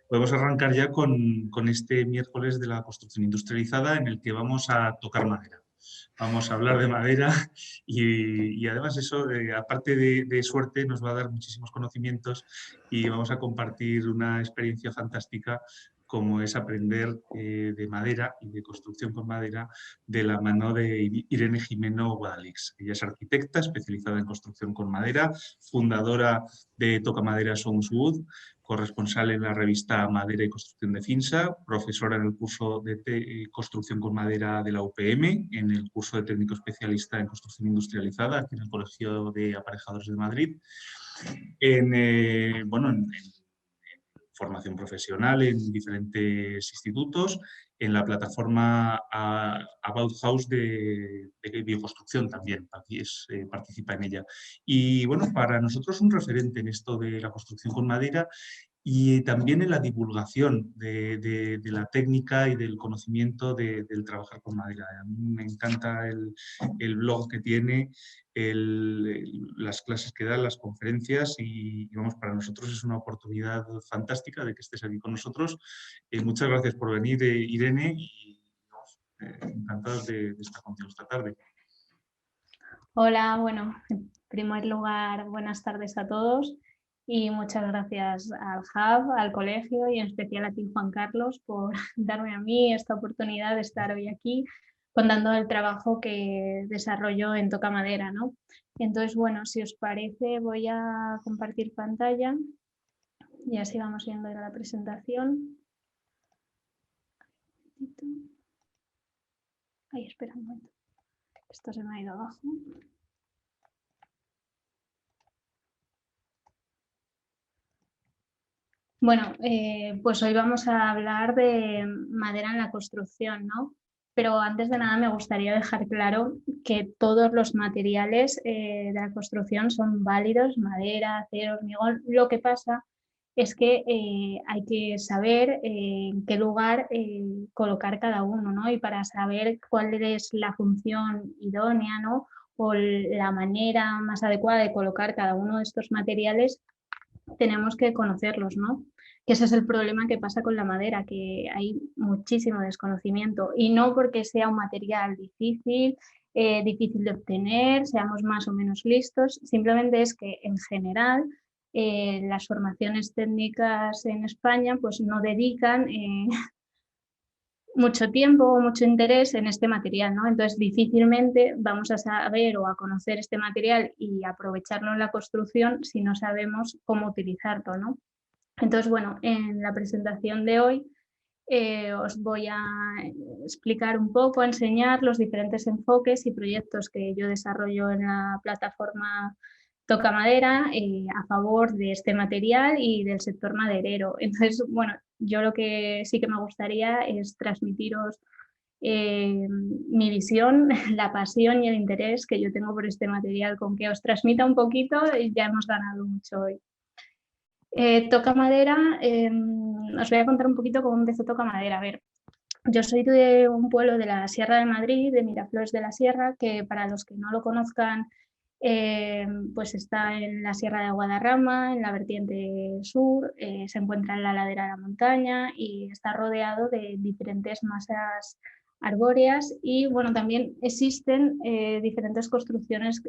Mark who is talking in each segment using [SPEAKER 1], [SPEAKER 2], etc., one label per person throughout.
[SPEAKER 1] Podemos arrancar ya con este miércoles de la construcción industrializada en el que vamos a tocar madera. Vamos a hablar de madera y además eso, aparte de suerte, nos va a dar muchísimos conocimientos y vamos a compartir una experiencia fantástica como es aprender de madera y de construcción con madera de la mano de Irene Jimeno Guadalix. Ella es arquitecta especializada en construcción con madera, fundadora de Toca Madera Sounds Wood, corresponsal en la revista Madera y Construcción de Finsa, profesora en el curso de Construcción con Madera de la UPM, en el curso de técnico especialista en construcción industrializada aquí en el Colegio de Aparejadores de Madrid, en formación profesional en diferentes institutos, en la plataforma About House de bioconstrucción también, participa en ella. Y bueno, para nosotros un referente en esto de la construcción con madera y también en la divulgación de la técnica y del conocimiento del trabajar con madera. A mí me encanta el blog que tiene, las clases que da, las conferencias y vamos, para nosotros es una oportunidad fantástica de que estés aquí con nosotros. Muchas gracias por venir, Irene, y vamos, encantados de estar contigo esta tarde.
[SPEAKER 2] Hola, bueno, en primer lugar, buenas tardes a todos y muchas gracias al Hub, al colegio y en especial a ti, Juan Carlos, por darme a mí esta oportunidad de estar hoy aquí contando el trabajo que desarrollo en Toca Madera, ¿no? Entonces, bueno, si os parece, voy a compartir pantalla y así vamos viendo la presentación. Ay, espera un momento. Esto se me ha ido abajo. Bueno, pues hoy vamos a hablar de madera en la construcción, ¿no? Pero antes de nada me gustaría dejar claro que todos los materiales de la construcción son válidos, madera, acero, hormigón. Lo que pasa es que hay que saber en qué lugar colocar cada uno, ¿no? Y para saber cuál es la función idónea, ¿no? O la manera más adecuada de colocar cada uno de estos materiales, tenemos que conocerlos, ¿no? Que ese es el problema que pasa con la madera, que hay muchísimo desconocimiento y no porque sea un material difícil, difícil de obtener, seamos más o menos listos, simplemente es que en general las formaciones técnicas en España pues no dedican mucho tiempo o mucho interés en este material, ¿no? Entonces difícilmente vamos a saber o a conocer este material y aprovecharlo en la construcción si no sabemos cómo utilizarlo, ¿no? Entonces, bueno, en la presentación de hoy os voy a explicar un poco, a enseñar los diferentes enfoques y proyectos que yo desarrollo en la plataforma Toca Madera a favor de este material y del sector maderero. Entonces, bueno, yo lo que sí que me gustaría es transmitiros mi visión, la pasión y el interés que yo tengo por este material. Con que os transmita un poquito ya hemos ganado mucho hoy. Toca Madera, os voy a contar un poquito cómo empezó Toca Madera. A ver, yo soy de un pueblo de la Sierra de Madrid, de Miraflores de la Sierra, que para los que no lo conozcan, pues está en la Sierra de Guadarrama, en la vertiente sur, se encuentra en la ladera de la montaña y está rodeado de diferentes masas arbóreas y bueno, también existen diferentes construcciones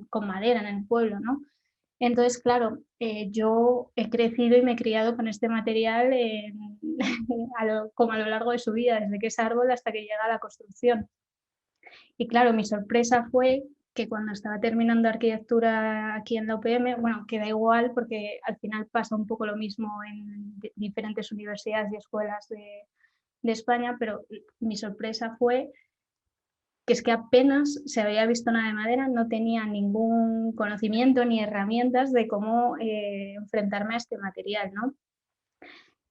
[SPEAKER 2] con madera en el pueblo, ¿no? Entonces, claro, yo he crecido y me he criado con este material como a lo largo de su vida, desde que es árbol hasta que llega a la construcción. Y claro, mi sorpresa fue que cuando estaba terminando arquitectura aquí en la UPM, bueno, que da igual porque al final pasa un poco lo mismo en diferentes universidades y escuelas de España, pero mi sorpresa fue que es que apenas se había visto nada de madera, no tenía ningún conocimiento ni herramientas de cómo enfrentarme a este material, ¿no?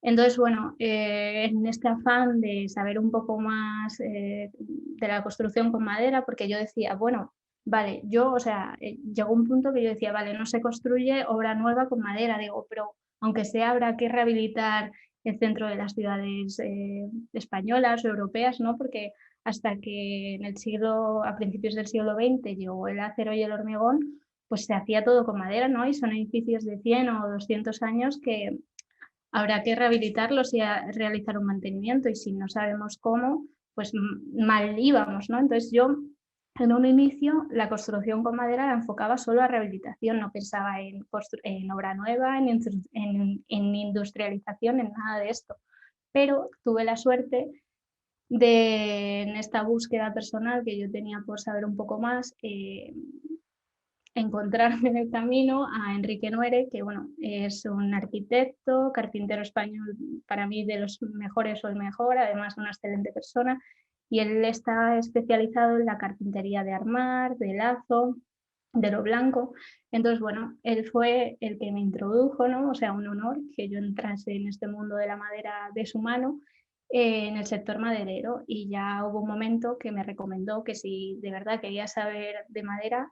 [SPEAKER 2] Entonces, bueno, en este afán de saber un poco más de la construcción con madera, porque yo decía, bueno, vale, yo, o sea, llegó un punto que yo decía, vale, no se construye obra nueva con madera, digo, pero aunque sea habrá que rehabilitar el centro de las ciudades españolas o europeas, ¿no? Porque hasta que en el siglo, a principios del siglo XX llegó el acero y el hormigón, pues se hacía todo con madera, ¿no? Y son edificios de 100 o 200 años que habrá que rehabilitarlos y realizar un mantenimiento, y si no sabemos cómo, pues mal íbamos, ¿no? Entonces yo, en un inicio, la construcción con madera la enfocaba solo a rehabilitación, no pensaba en obra nueva, en industrialización, en nada de esto. Pero tuve la suerte de, en esta búsqueda personal que yo tenía por saber un poco más, encontrarme en el camino a Enrique Nuere, que bueno, es un arquitecto, carpintero español, para mí de los mejores o el mejor, además una excelente persona, y él está especializado en la carpintería de armar, de lazo, de lo blanco. Entonces, bueno, él fue el que me introdujo, ¿no? O sea, un honor que yo entrase en este mundo de la madera de su mano, en el sector maderero, y ya hubo un momento que me recomendó que si de verdad quería saber de madera,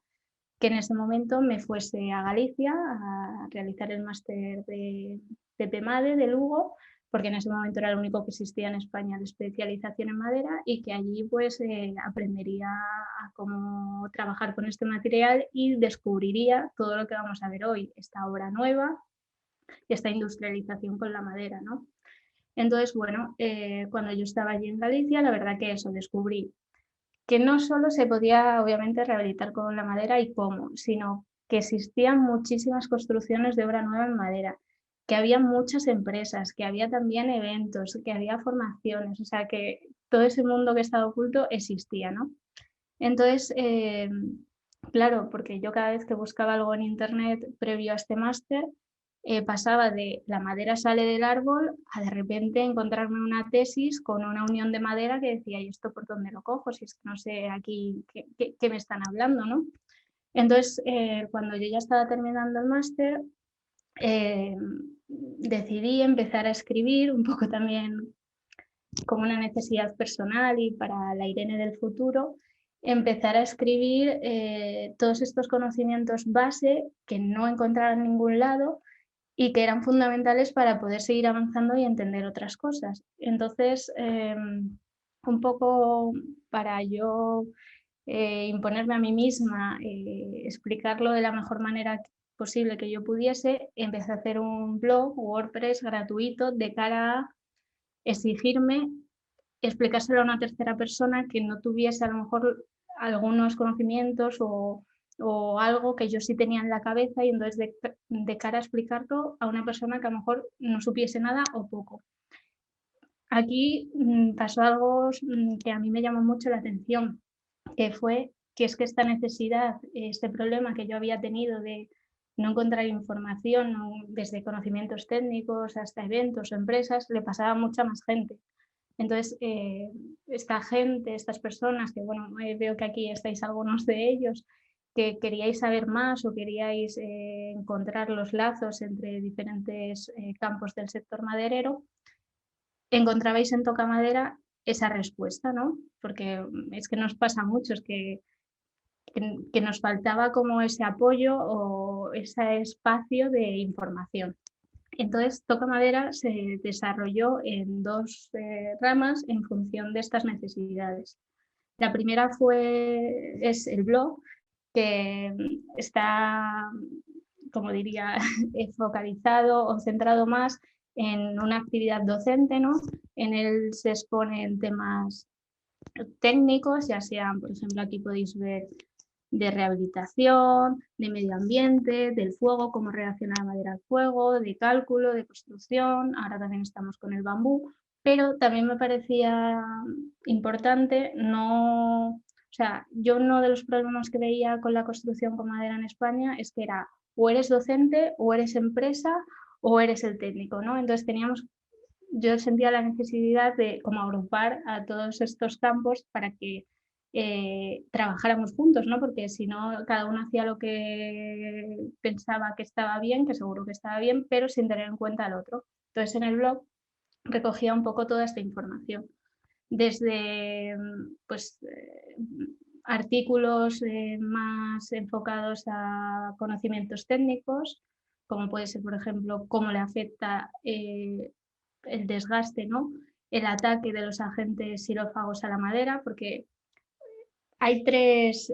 [SPEAKER 2] que en ese momento me fuese a Galicia a realizar el máster de PEMADE de Lugo, porque en ese momento era el único que existía en España de especialización en madera, y que allí pues aprendería a cómo trabajar con este material y descubriría todo lo que vamos a ver hoy, esta obra nueva y esta industrialización con la madera, ¿no? Entonces, bueno, cuando yo estaba allí en Galicia, la verdad que eso, descubrí que no solo se podía, obviamente, rehabilitar con la madera y cómo, sino que existían muchísimas construcciones de obra nueva en madera, que había muchas empresas, que había también eventos, que había formaciones, o sea, que todo ese mundo que estaba oculto existía, ¿no? Entonces, claro, porque yo cada vez que buscaba algo en internet previo a este máster, pasaba de la madera sale del árbol a de repente encontrarme una tesis con una unión de madera que decía, ¿y esto por dónde lo cojo? Si es que no sé aquí qué me están hablando, ¿no? Entonces, cuando yo ya estaba terminando el máster, decidí empezar a escribir un poco también como una necesidad personal y para la Irene del futuro, empezar a escribir todos estos conocimientos base que no encontraba en ningún lado y que eran fundamentales para poder seguir avanzando y entender otras cosas. Entonces, un poco para yo imponerme a mí misma, explicarlo de la mejor manera posible que yo pudiese, empecé a hacer un blog WordPress gratuito de cara a exigirme explicárselo a una tercera persona que no tuviese a lo mejor algunos conocimientos o algo que yo sí tenía en la cabeza, y entonces de cara a explicarlo a una persona que a lo mejor no supiese nada o poco. Aquí pasó algo que a mí me llamó mucho la atención, que fue que es que esta necesidad, este problema que yo había tenido de no encontrar información, desde conocimientos técnicos hasta eventos o empresas, le pasaba a mucha más gente. Entonces, esta gente, estas personas, que bueno, veo que aquí estáis algunos de ellos, que queríais saber más o queríais encontrar los lazos entre diferentes campos del sector maderero, encontrabais en Tocamadera esa respuesta, ¿no? Porque es que nos pasa a muchos que nos faltaba como ese apoyo o ese espacio de información. Entonces, Tocamadera se desarrolló en dos ramas en función de estas necesidades. La primera es el blog, que está, como diría, focalizado o centrado más en una actividad docente, ¿no? En él se exponen temas técnicos, ya sean, por ejemplo, aquí podéis ver de rehabilitación, de medio ambiente, del fuego, cómo reacciona la madera al fuego, de cálculo, de construcción, ahora también estamos con el bambú, pero también me parecía importante o sea, yo uno de los problemas que veía con la construcción con madera en España es que era o eres docente, o eres empresa, o eres el técnico, ¿no? Entonces yo sentía la necesidad de como agrupar a todos estos campos para que trabajáramos juntos, ¿no? Porque si no, cada uno hacía lo que pensaba que estaba bien, que seguro que estaba bien, pero sin tener en cuenta al otro. Entonces, en el blog recogía un poco toda esta información, desde pues, artículos más enfocados a conocimientos técnicos, como puede ser, por ejemplo, cómo le afecta el desgaste, ¿no? El ataque de los agentes xilófagos a la madera, porque hay tres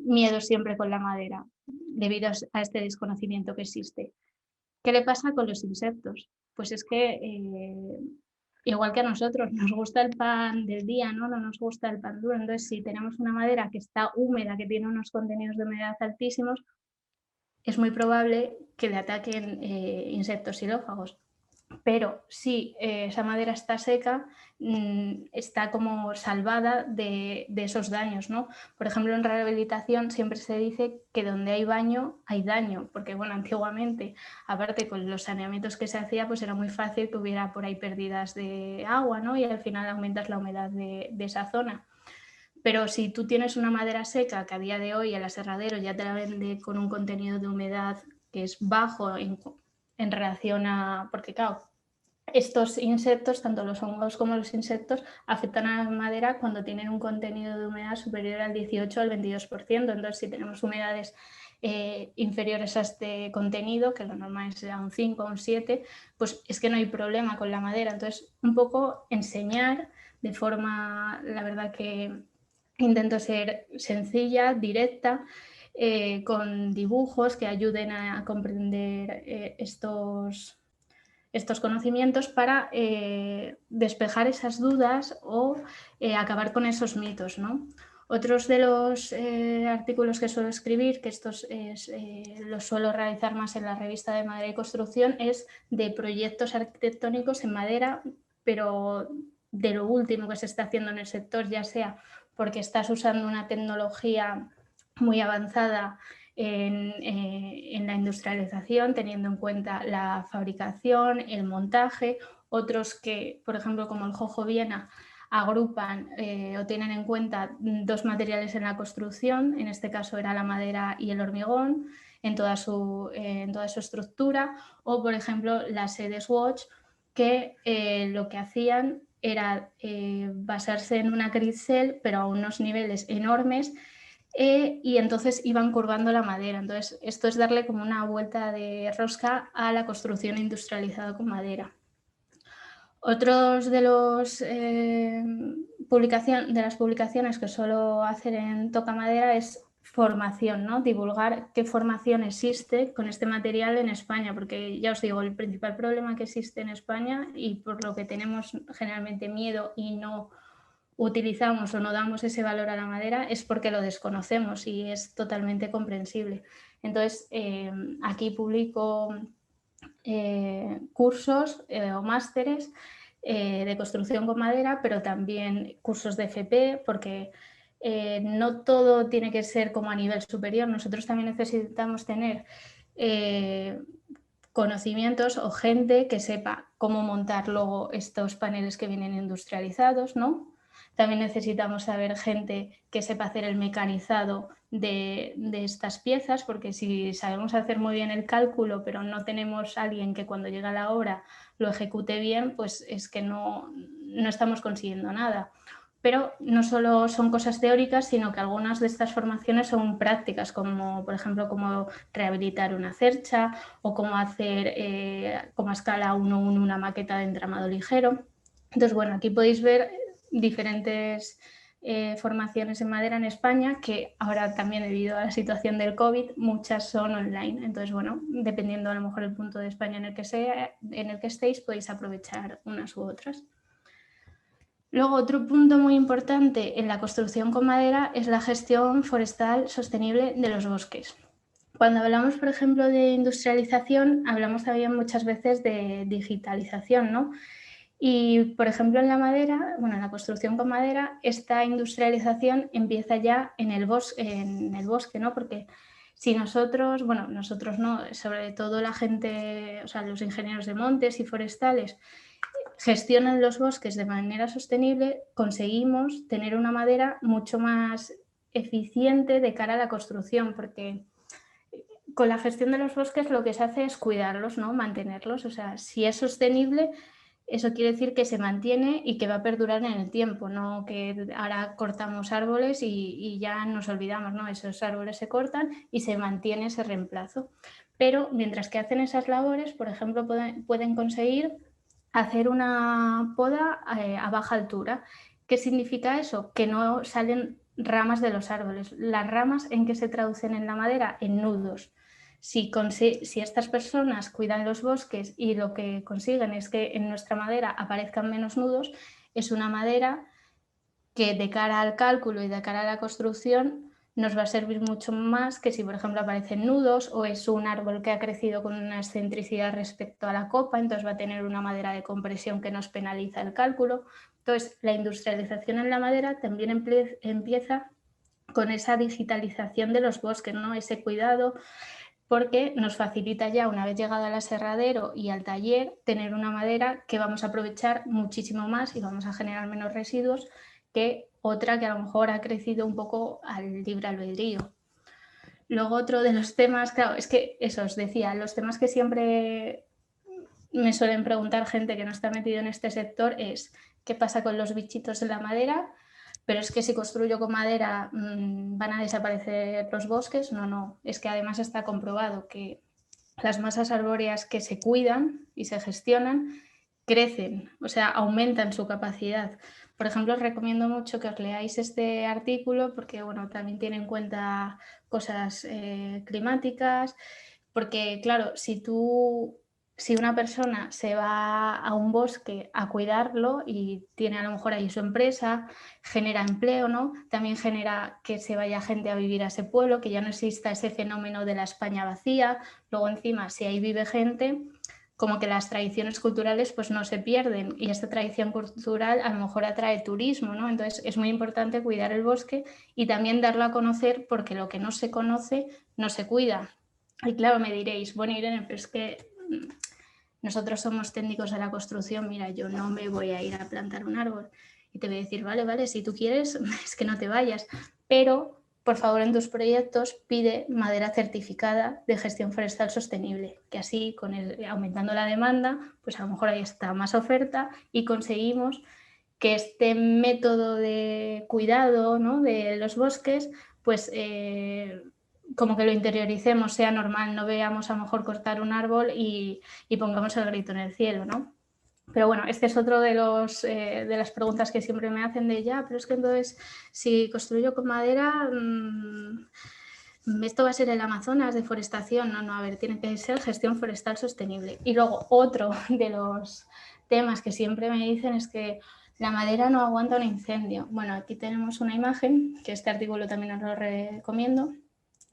[SPEAKER 2] miedos siempre con la madera, debido a este desconocimiento que existe. ¿Qué le pasa con los insectos? pues es que igual que a nosotros, nos gusta el pan del día, ¿no? No nos gusta el pan duro. Entonces, si tenemos una madera que está húmeda, que tiene unos contenidos de humedad altísimos, es muy probable que le ataquen insectos xilófagos. Pero si esa madera está seca, está como salvada de esos daños, ¿no? Por ejemplo, en rehabilitación siempre se dice que donde hay baño hay daño, porque bueno, antiguamente, aparte con los saneamientos que se hacía, pues era muy fácil que hubiera por ahí pérdidas de agua, ¿no? Y al final aumentas la humedad de esa zona. Pero si tú tienes una madera seca, que a día de hoy el aserradero ya te la vende con un contenido de humedad que es bajo en relación a... Porque claro, estos insectos, tanto los hongos como los insectos, afectan a la madera cuando tienen un contenido de humedad superior al 18 o al 22%. Entonces, si tenemos humedades inferiores a este contenido, que lo normal es a un 5 o un 7, pues es que no hay problema con la madera. Entonces, un poco enseñar de forma, la verdad que intento ser sencilla, directa, con dibujos que ayuden a comprender estos conocimientos para despejar esas dudas o acabar con esos mitos, ¿no? Otros de los artículos que suelo escribir, que estos los suelo realizar más en la revista de Madera y Construcción, es de proyectos arquitectónicos en madera, pero de lo último que se está haciendo en el sector, ya sea porque estás usando una tecnología muy avanzada en la industrialización, teniendo en cuenta la fabricación, el montaje, otros que, por ejemplo, como el Jojo Viena, agrupan o tienen en cuenta dos materiales en la construcción, en este caso era la madera y el hormigón, en toda su estructura, o por ejemplo las sedes Swatch, que lo que hacían era basarse en una grid-cell, pero a unos niveles enormes, y entonces iban curvando la madera. Entonces, esto es darle como una vuelta de rosca a la construcción industrializada con madera. Otros de las publicaciones que suelo hacer en Toca Madera es formación, ¿no? Divulgar qué formación existe con este material en España, porque ya os digo, el principal problema que existe en España y por lo que tenemos generalmente miedo y no utilizamos o no damos ese valor a la madera es porque lo desconocemos y es totalmente comprensible. Entonces, aquí publico cursos o másteres de construcción con madera, pero también cursos de FP, porque no todo tiene que ser como a nivel superior. Nosotros también necesitamos tener conocimientos o gente que sepa cómo montar luego estos paneles que vienen industrializados, ¿no? También necesitamos saber gente que sepa hacer el mecanizado de estas piezas, porque si sabemos hacer muy bien el cálculo, pero no tenemos a alguien que cuando llega la obra lo ejecute bien, pues es que no estamos consiguiendo nada. Pero no solo son cosas teóricas, sino que algunas de estas formaciones son prácticas, como por ejemplo cómo rehabilitar una cercha o cómo hacer como a escala 1:1 una maqueta de entramado ligero. Entonces, bueno, aquí podéis ver diferentes formaciones en madera en España, que ahora también debido a la situación del COVID, muchas son online. Entonces, bueno, dependiendo a lo mejor el punto de España en el que estéis, podéis aprovechar unas u otras. Luego, otro punto muy importante en la construcción con madera es la gestión forestal sostenible de los bosques. Cuando hablamos, por ejemplo, de industrialización, hablamos también muchas veces de digitalización, ¿no? Y, por ejemplo, en la madera, bueno, en la construcción con madera, esta industrialización empieza ya en el bosque, ¿no? Porque si nosotros, bueno, nosotros no, sobre todo la gente, o sea, los ingenieros de montes y forestales, gestionan los bosques de manera sostenible, conseguimos tener una madera mucho más eficiente de cara a la construcción, porque con la gestión de los bosques lo que se hace es cuidarlos, ¿no? Mantenerlos. O sea, si es sostenible, eso quiere decir que se mantiene y que va a perdurar en el tiempo, no que ahora cortamos árboles y ya nos olvidamos, ¿no? Esos árboles se cortan y se mantiene ese reemplazo. Pero mientras que hacen esas labores, por ejemplo, pueden conseguir hacer una poda a baja altura. ¿Qué significa eso? Que no salen ramas de los árboles. Las ramas, ¿en qué se traducen en la madera? En nudos. Si estas personas cuidan los bosques y lo que consiguen es que en nuestra madera aparezcan menos nudos, es una madera que de cara al cálculo y de cara a la construcción nos va a servir mucho más que si, por ejemplo, aparecen nudos o es un árbol que ha crecido con una excentricidad respecto a la copa, entonces va a tener una madera de compresión que nos penaliza el cálculo. Entonces, la industrialización en la madera también empieza con esa digitalización de los bosques, ¿no? Ese cuidado, porque nos facilita ya, una vez llegado al aserradero y al taller, tener una madera que vamos a aprovechar muchísimo más y vamos a generar menos residuos que otra que a lo mejor ha crecido un poco al libre albedrío. Luego otro de los temas, claro, es que eso os decía, los temas que siempre me suelen preguntar gente que no está metido en este sector es ¿qué pasa con los bichitos de la madera? Pero es que si construyo con madera van a desaparecer los bosques. No, es que además está comprobado que las masas arbóreas que se cuidan y se gestionan crecen, o sea, aumentan su capacidad. Por ejemplo, os recomiendo mucho que os leáis este artículo porque, bueno, también tiene en cuenta cosas climáticas, porque, claro, si una persona se va a un bosque a cuidarlo y tiene a lo mejor ahí su empresa, genera empleo, ¿no? También genera que se vaya gente a vivir a ese pueblo, que ya no exista ese fenómeno de la España vacía. Luego, encima, si ahí vive gente, como que las tradiciones culturales pues no se pierden y esta tradición cultural a lo mejor atrae turismo, ¿no? Entonces es muy importante cuidar el bosque y también darlo a conocer porque lo que no se conoce no se cuida. Y claro, me diréis, bueno, Irene, pero es que nosotros somos técnicos de la construcción, mira, yo no me voy a ir a plantar un árbol. Y te voy a decir, vale, si tú quieres, es que no te vayas, pero por favor en tus proyectos pide madera certificada de gestión forestal sostenible, que así aumentando la demanda, pues a lo mejor ahí está más oferta y conseguimos que este método de cuidado, ¿no?, de los bosques, pues como que lo interioricemos, sea normal, no veamos a lo mejor cortar un árbol y pongamos el grito en el cielo, ¿no? Pero bueno, este es otro de las preguntas que siempre me hacen de ya, pero es que entonces si construyo con madera, esto va a ser el Amazonas, deforestación. No, a ver, tiene que ser gestión forestal sostenible. Y luego otro de los temas que siempre me dicen es que la madera no aguanta un incendio. Bueno, aquí tenemos una imagen, que este artículo también os lo recomiendo,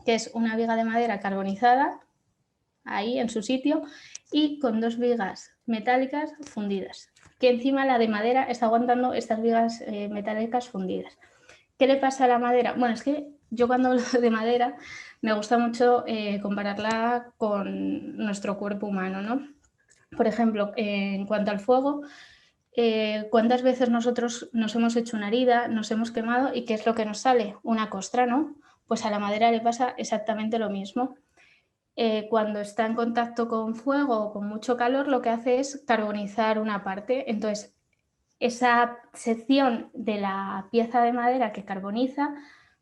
[SPEAKER 2] que es una viga de madera carbonizada, ahí en su sitio, y con 2 vigas metálicas fundidas, que encima la de madera está aguantando estas vigas metálicas fundidas. ¿Qué le pasa a la madera? Bueno, es que yo cuando hablo de madera me gusta mucho compararla con nuestro cuerpo humano, ¿no? Por ejemplo, en cuanto al fuego, ¿cuántas veces nosotros nos hemos hecho una herida, nos hemos quemado y qué es lo que nos sale? Una costra, ¿no? Pues a la madera le pasa exactamente lo mismo. Cuando está en contacto con fuego o con mucho calor, lo que hace es carbonizar una parte. Entonces, esa sección de la pieza de madera que carboniza,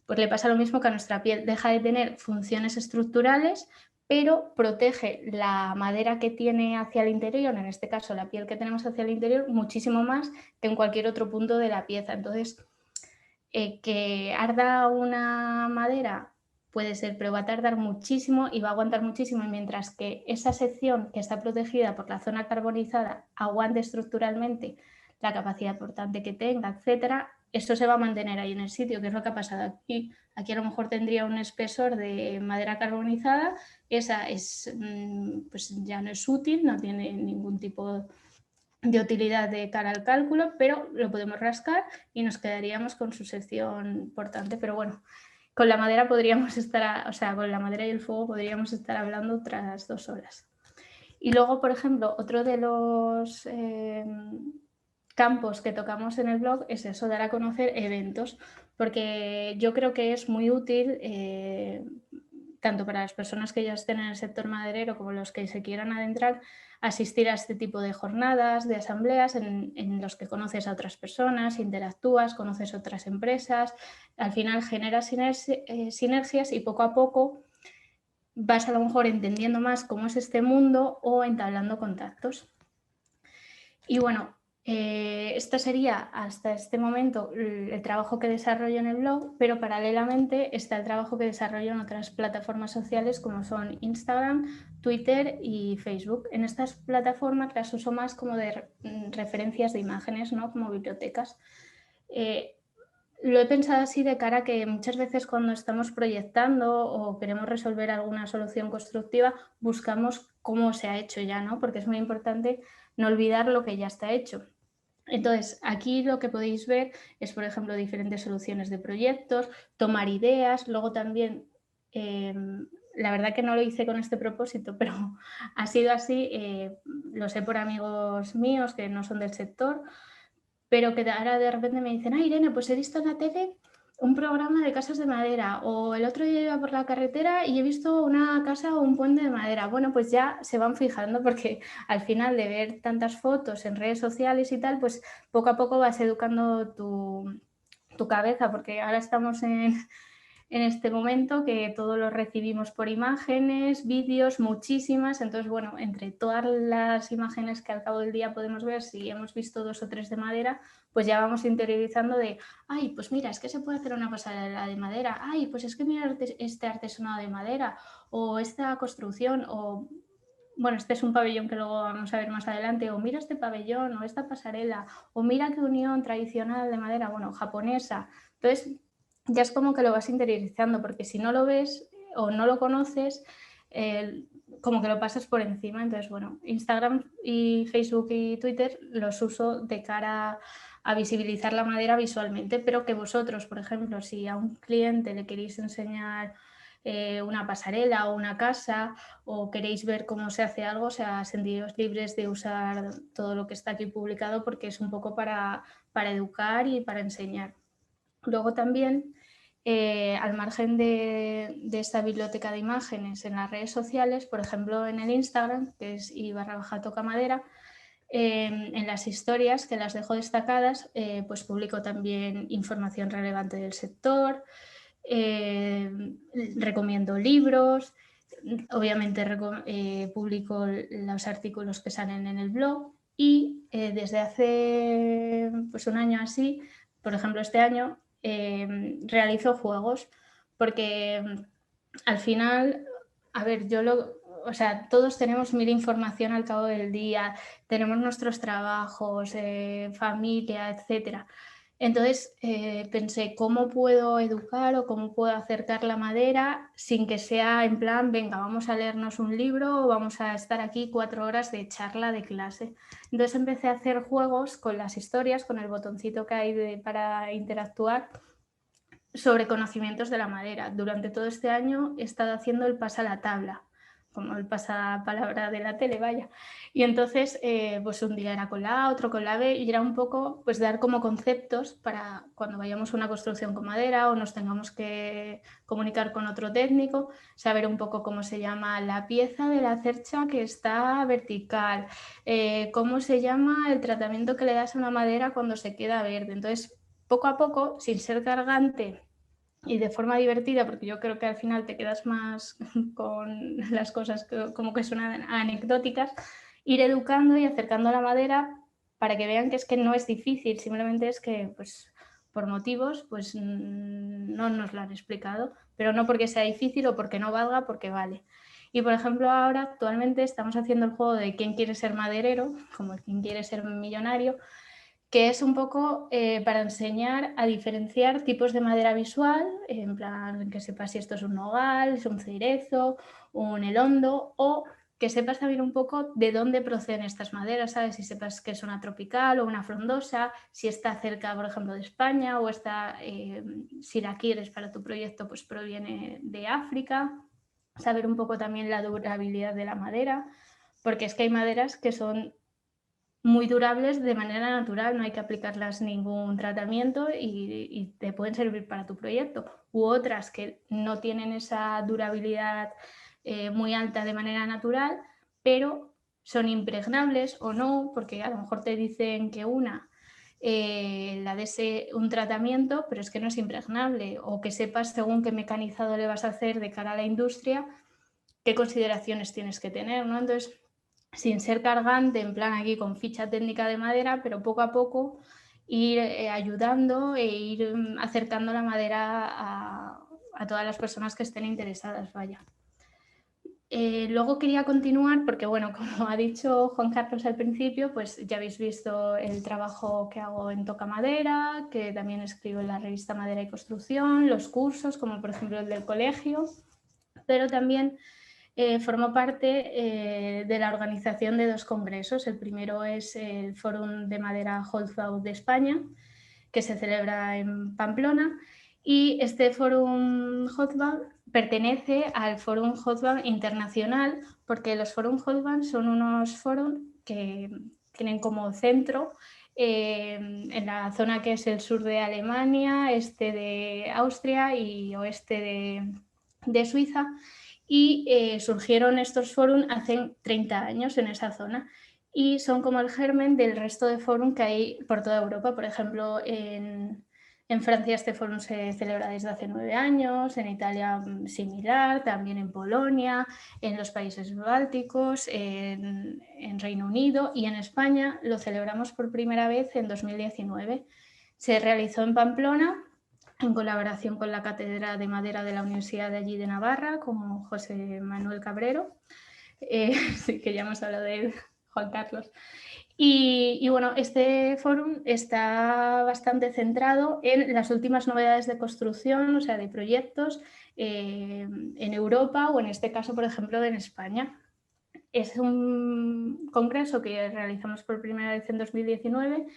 [SPEAKER 2] pues le pasa lo mismo que a nuestra piel, deja de tener funciones estructurales, pero protege la madera que tiene hacia el interior, en este caso la piel que tenemos hacia el interior, muchísimo más que en cualquier otro punto de la pieza. Entonces, que arda una madera puede ser, pero va a tardar muchísimo y va a aguantar muchísimo, y mientras que esa sección que está protegida por la zona carbonizada aguante estructuralmente la capacidad portante que tenga, etcétera, esto se va a mantener ahí en el sitio, que es lo que ha pasado aquí. Aquí a lo mejor tendría un espesor de madera carbonizada, esa es, pues ya no es útil, no tiene ningún tipo de utilidad de cara al cálculo, pero lo podemos rascar y nos quedaríamos con su sección portante. Pero bueno, con la madera podríamos estar, o sea, con la madera y el fuego podríamos estar hablando otras 2 horas. Y luego, por ejemplo, otro de los campos que tocamos en el blog es eso, dar a conocer eventos, porque yo creo que es muy útil tanto para las personas que ya estén en el sector maderero como los que se quieran adentrar, asistir a este tipo de jornadas, de asambleas en los que conoces a otras personas, interactúas, conoces otras empresas, al final generas sinergias y poco a poco vas a lo mejor entendiendo más cómo es este mundo o entablando contactos. Y bueno, Este sería hasta este momento el trabajo que desarrollo en el blog, pero paralelamente está el trabajo que desarrollo en otras plataformas sociales como son Instagram, Twitter y Facebook. En estas plataformas las uso más como de referencias de imágenes, ¿no? Como bibliotecas. Lo he pensado así de cara a que muchas veces cuando estamos proyectando o queremos resolver alguna solución constructiva, buscamos cómo se ha hecho ya, ¿no? Porque es muy importante no olvidar lo que ya está hecho. Entonces, aquí lo que podéis ver es, por ejemplo, diferentes soluciones de proyectos, tomar ideas, luego también, la verdad que no lo hice con este propósito, pero ha sido así, lo sé por amigos míos que no son del sector, pero que ahora de repente me dicen, ah, Irene, pues he visto en la tele un programa de casas de madera, o el otro día iba por la carretera y he visto una casa o un puente de madera. Bueno, pues ya se van fijando porque al final de ver tantas fotos en redes sociales y tal, pues poco a poco vas educando tu cabeza, porque ahora estamos en este momento que todo lo recibimos por imágenes, vídeos, muchísimas. Entonces, bueno, entre todas las imágenes que al cabo del día podemos ver, si hemos visto 2 o 3 de madera, pues ya vamos interiorizando de, ay, pues mira, es que se puede hacer una pasarela de madera, ay, pues es que mira este artesonado de madera, o esta construcción, o bueno, este es un pabellón que luego vamos a ver más adelante, o mira este pabellón, o esta pasarela, o mira qué unión tradicional de madera, bueno, japonesa. Entonces, ya es como que lo vas interiorizando, porque si no lo ves o no lo conoces, como que lo pasas por encima. Entonces, bueno, Instagram y Facebook y Twitter los uso de cara a visibilizar la madera visualmente, pero que vosotros, por ejemplo, si a un cliente le queréis enseñar una pasarela o una casa o queréis ver cómo se hace algo, o sea, sentiros libres de usar todo lo que está aquí publicado porque es un poco para educar y para enseñar. Luego también, al margen de esta biblioteca de imágenes en las redes sociales, por ejemplo en el Instagram, que es i/tocamadera, en las historias que las dejo destacadas, pues publico también información relevante del sector, recomiendo libros, obviamente publico los artículos que salen en el blog y desde hace pues un año así, por ejemplo este año, realizo juegos porque al final, a ver, o sea, todos tenemos mil información al cabo del día, tenemos nuestros trabajos, familia, etcétera. Entonces pensé, ¿cómo puedo educar o cómo puedo acercar la madera sin que sea en plan, venga, vamos a leernos un libro o vamos a estar aquí 4 horas de charla de clase? Entonces empecé a hacer juegos con las historias, con el botoncito que hay para interactuar sobre conocimientos de la madera. Durante todo este año he estado haciendo el pasalatabla, como el pasapalabra de la tele, vaya. Y entonces, pues un día era con la A, otro con la B, y era un poco pues dar como conceptos para cuando vayamos a una construcción con madera o nos tengamos que comunicar con otro técnico, saber un poco cómo se llama la pieza de la cercha que está vertical, cómo se llama el tratamiento que le das a una madera cuando se queda verde. Entonces, poco a poco, sin ser cargante y de forma divertida, porque yo creo que al final te quedas más con las cosas como que son anecdóticas, ir educando y acercando a la madera para que vean que es que no es difícil, simplemente es que pues por motivos pues no nos lo han explicado, pero no porque sea difícil o porque no valga, porque vale. Y por ejemplo ahora actualmente estamos haciendo el juego de quién quiere ser maderero, como quién quiere ser millonario, que es un poco para enseñar a diferenciar tipos de madera visual, en plan que sepas si esto es un nogal, es un cerezo, un elondo, o que sepas también un poco de dónde proceden estas maderas, ¿sabes? Si sepas que es una tropical o una frondosa, si está cerca, por ejemplo, de España, o si la quieres para tu proyecto, pues proviene de África. Saber un poco también la durabilidad de la madera, porque es que hay maderas que son muy durables de manera natural, no hay que aplicarlas ningún tratamiento y te pueden servir para tu proyecto. U otras que no tienen esa durabilidad muy alta de manera natural, pero son impregnables o no, porque a lo mejor te dicen que la de un tratamiento, pero es que no es impregnable, o que sepas según qué mecanizado le vas a hacer de cara a la industria, qué consideraciones tienes que tener, ¿no? Entonces, sin ser cargante, en plan aquí con ficha técnica de madera, pero poco a poco ir ayudando e ir acercando la madera a todas las personas que estén interesadas, vaya. Luego quería continuar porque, bueno, como ha dicho Juan Carlos al principio, pues ya habéis visto el trabajo que hago en Toca Madera, que también escribo en la revista Madera y Construcción, los cursos, como por ejemplo el del colegio, pero también formo parte de la organización de 2 congresos. El primero es el Fórum de Madera Holzbau de España, que se celebra en Pamplona, y este Fórum Holzbau pertenece al Fórum Holzbau Internacional, porque los Fórum Holzbau son unos fórum que tienen como centro en la zona que es el sur de Alemania, este de Austria y oeste de Suiza, y surgieron estos fórum hace 30 años en esa zona y son como el germen del resto de fórum que hay por toda Europa. Por ejemplo, en Francia este fórum se celebra desde hace 9 años, en Italia similar, también en Polonia, en los países bálticos, en Reino Unido, y en España lo celebramos por primera vez en 2019. Se realizó en Pamplona en colaboración con la Cátedra de Madera de la Universidad de allí de Navarra, como José Manuel Cabrero, sí, que ya hemos hablado de él, Juan Carlos. Y bueno, este fórum está bastante centrado en las últimas novedades de construcción, o sea, de proyectos en Europa o en este caso, por ejemplo, en España. Es un congreso que realizamos por primera vez en 2019.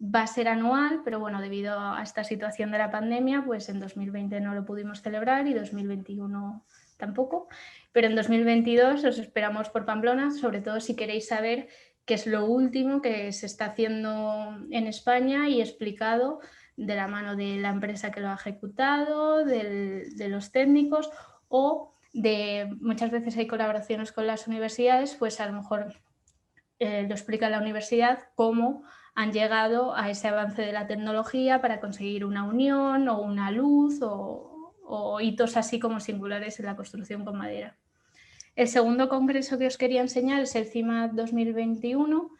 [SPEAKER 2] Va a ser anual, pero bueno, debido a esta situación de la pandemia, pues en 2020 no lo pudimos celebrar y 2021 tampoco. Pero en 2022 os esperamos por Pamplona, sobre todo si queréis saber qué es lo último que se está haciendo en España y explicado de la mano de la empresa que lo ha ejecutado, de los técnicos o de muchas veces hay colaboraciones con las universidades, pues a lo mejor lo explica la universidad cómo han llegado a ese avance de la tecnología para conseguir una unión o una luz o hitos así como singulares en la construcción con madera. El segundo congreso que os quería enseñar es el CIMAD 2021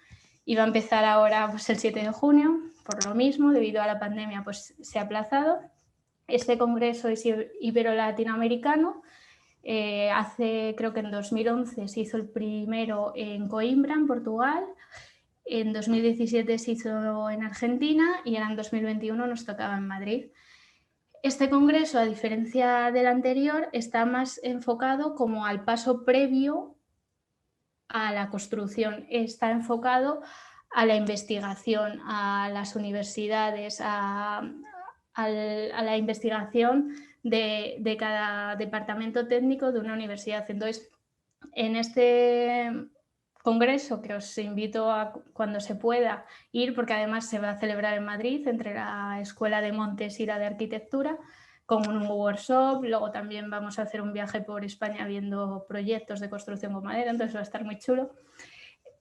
[SPEAKER 2] y va a empezar ahora pues, el 7 de junio, por lo mismo, debido a la pandemia pues, se ha aplazado. Este congreso es ibero-latinoamericano. Creo que en 2011 se hizo el primero en Coimbra, en Portugal. En 2017 se hizo en Argentina y ahora en 2021 nos tocaba en Madrid. Este congreso, a diferencia del anterior, está más enfocado como al paso previo a la construcción. Está enfocado a la investigación, a las universidades, a la investigación de cada departamento técnico de una universidad. Entonces, en este congreso, que os invito a, cuando se pueda, ir, porque además se va a celebrar en Madrid, entre la Escuela de Montes y la de Arquitectura, con un workshop. Luego también vamos a hacer un viaje por España viendo proyectos de construcción con madera, entonces va a estar muy chulo.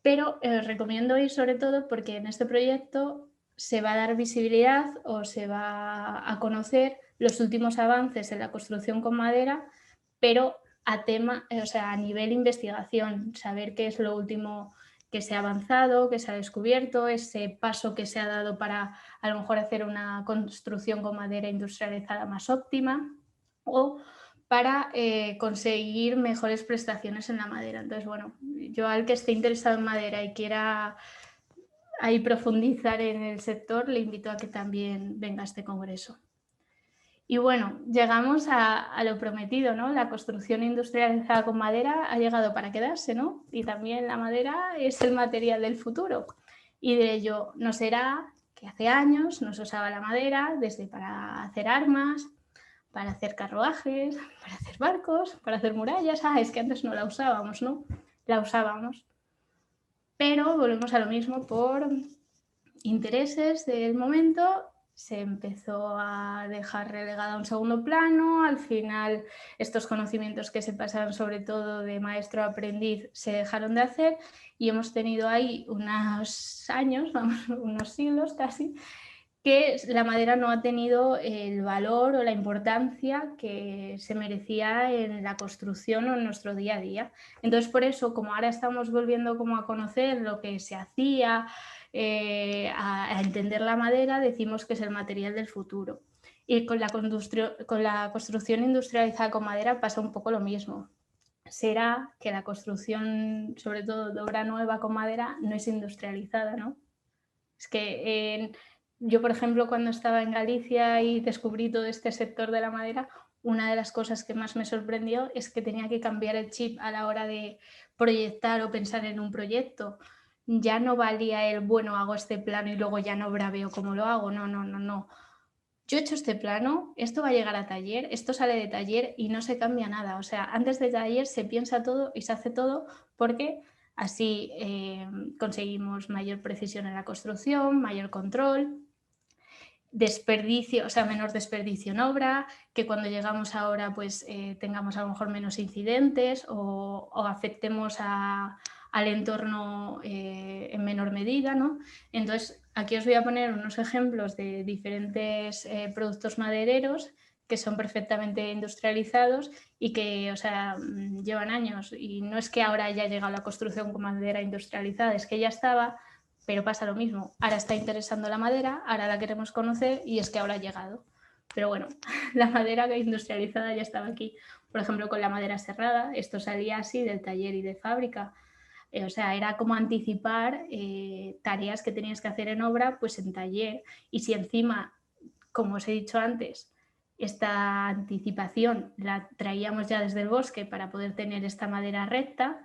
[SPEAKER 2] Pero recomiendo ir sobre todo porque en este proyecto se va a dar visibilidad o se va a conocer los últimos avances en la construcción con madera, pero a nivel investigación, saber qué es lo último que se ha avanzado, que se ha descubierto, ese paso que se ha dado para a lo mejor hacer una construcción con madera industrializada más óptima o para conseguir mejores prestaciones en la madera. Entonces, bueno, yo al que esté interesado en madera y quiera ahí profundizar en el sector, le invito a que también venga a este congreso. Y bueno, llegamos a lo prometido, ¿no? La construcción industrializada con madera ha llegado para quedarse, ¿no? Y también la madera es el material del futuro. Y de ello no será que hace años no se usaba la madera desde para hacer armas, para hacer carruajes, para hacer barcos, para hacer murallas. Es que antes no la usábamos, ¿no? La usábamos. Pero volvemos a lo mismo, por intereses del momento se empezó a dejar relegada a un segundo plano. Al final estos conocimientos que se pasaban sobre todo de maestro a aprendiz se dejaron de hacer y hemos tenido ahí unos años, unos siglos casi, que la madera no ha tenido el valor o la importancia que se merecía en la construcción o en nuestro día a día. Entonces, por eso, como ahora estamos volviendo como a conocer lo que se hacía, a entender la madera, decimos que es el material del futuro. Y con la construcción industrializada con madera pasa un poco lo mismo. Será que la construcción, sobre todo de obra nueva con madera, no es industrializada, ¿no? Es que yo, por ejemplo, cuando estaba en Galicia y descubrí todo este sector de la madera, una de las cosas que más me sorprendió es que tenía que cambiar el chip a la hora de proyectar o pensar en un proyecto. Ya no valía el, bueno, hago este plano y luego ya no braveo cómo lo hago. No, no, no, no. Yo he hecho este plano, esto va a llegar a taller, esto sale de taller y no se cambia nada. O sea, antes de taller se piensa todo y se hace todo porque así conseguimos mayor precisión en la construcción, mayor control, desperdicio, o sea, menor desperdicio en obra, que cuando llegamos ahora pues tengamos a lo mejor menos incidentes o afectemos al entorno en menor medida, ¿no? Entonces, aquí os voy a poner unos ejemplos de diferentes productos madereros que son perfectamente industrializados y que, o sea, llevan años. Y no es que ahora haya llegado la construcción con madera industrializada, es que ya estaba, pero pasa lo mismo. Ahora está interesando la madera, ahora la queremos conocer y es que ahora ha llegado. Pero bueno, la madera industrializada ya estaba aquí. Por ejemplo, con la madera serrada, esto salía así del taller y de fábrica. O sea, era como anticipar tareas que tenías que hacer en obra, pues en taller. Y si encima, como os he dicho antes, esta anticipación la traíamos ya desde el bosque para poder tener esta madera recta,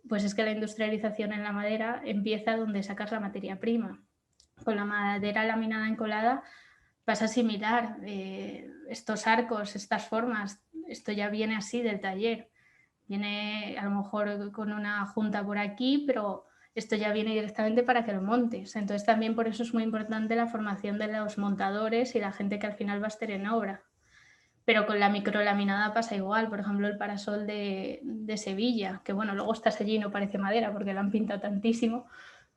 [SPEAKER 2] pues es que la industrialización en la madera empieza donde sacas la materia prima. Con la madera laminada encolada pasa similar. Estos arcos, estas formas, esto ya viene así del taller. Viene a lo mejor con una junta por aquí, pero esto ya viene directamente para que lo montes. Entonces también por eso es muy importante la formación de los montadores y la gente que al final va a estar en obra. Pero con la microlaminada pasa igual, por ejemplo el parasol de Sevilla, que bueno, luego estás allí y no parece madera porque la han pintado tantísimo,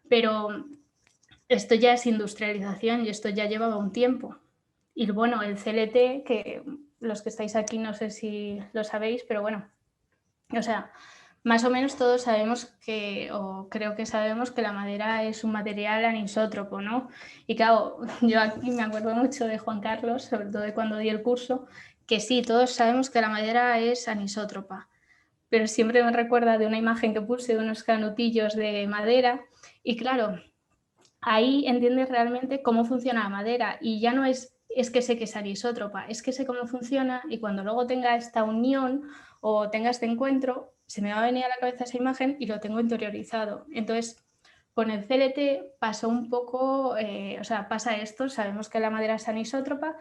[SPEAKER 2] pero esto ya es industrialización y esto ya llevaba un tiempo. Y bueno, el CLT, que los que estáis aquí no sé si lo sabéis, pero bueno, o sea, más o menos todos sabemos que, o creo que sabemos que la madera es un material anisótropo, ¿no? Y claro, yo aquí me acuerdo mucho de Juan Carlos, sobre todo de cuando di el curso, que sí, todos sabemos que la madera es anisótropa, pero siempre me recuerda de una imagen que puse de unos canutillos de madera y claro, ahí entiendes realmente cómo funciona la madera y ya no es que sé que es anisótropa, es que sé cómo funciona y cuando luego tenga esta unión o tenga este encuentro, se me va a venir a la cabeza esa imagen y lo tengo interiorizado. Entonces, con el CLT pasó un poco, o sea, pasa esto, sabemos que la madera es anisótropa,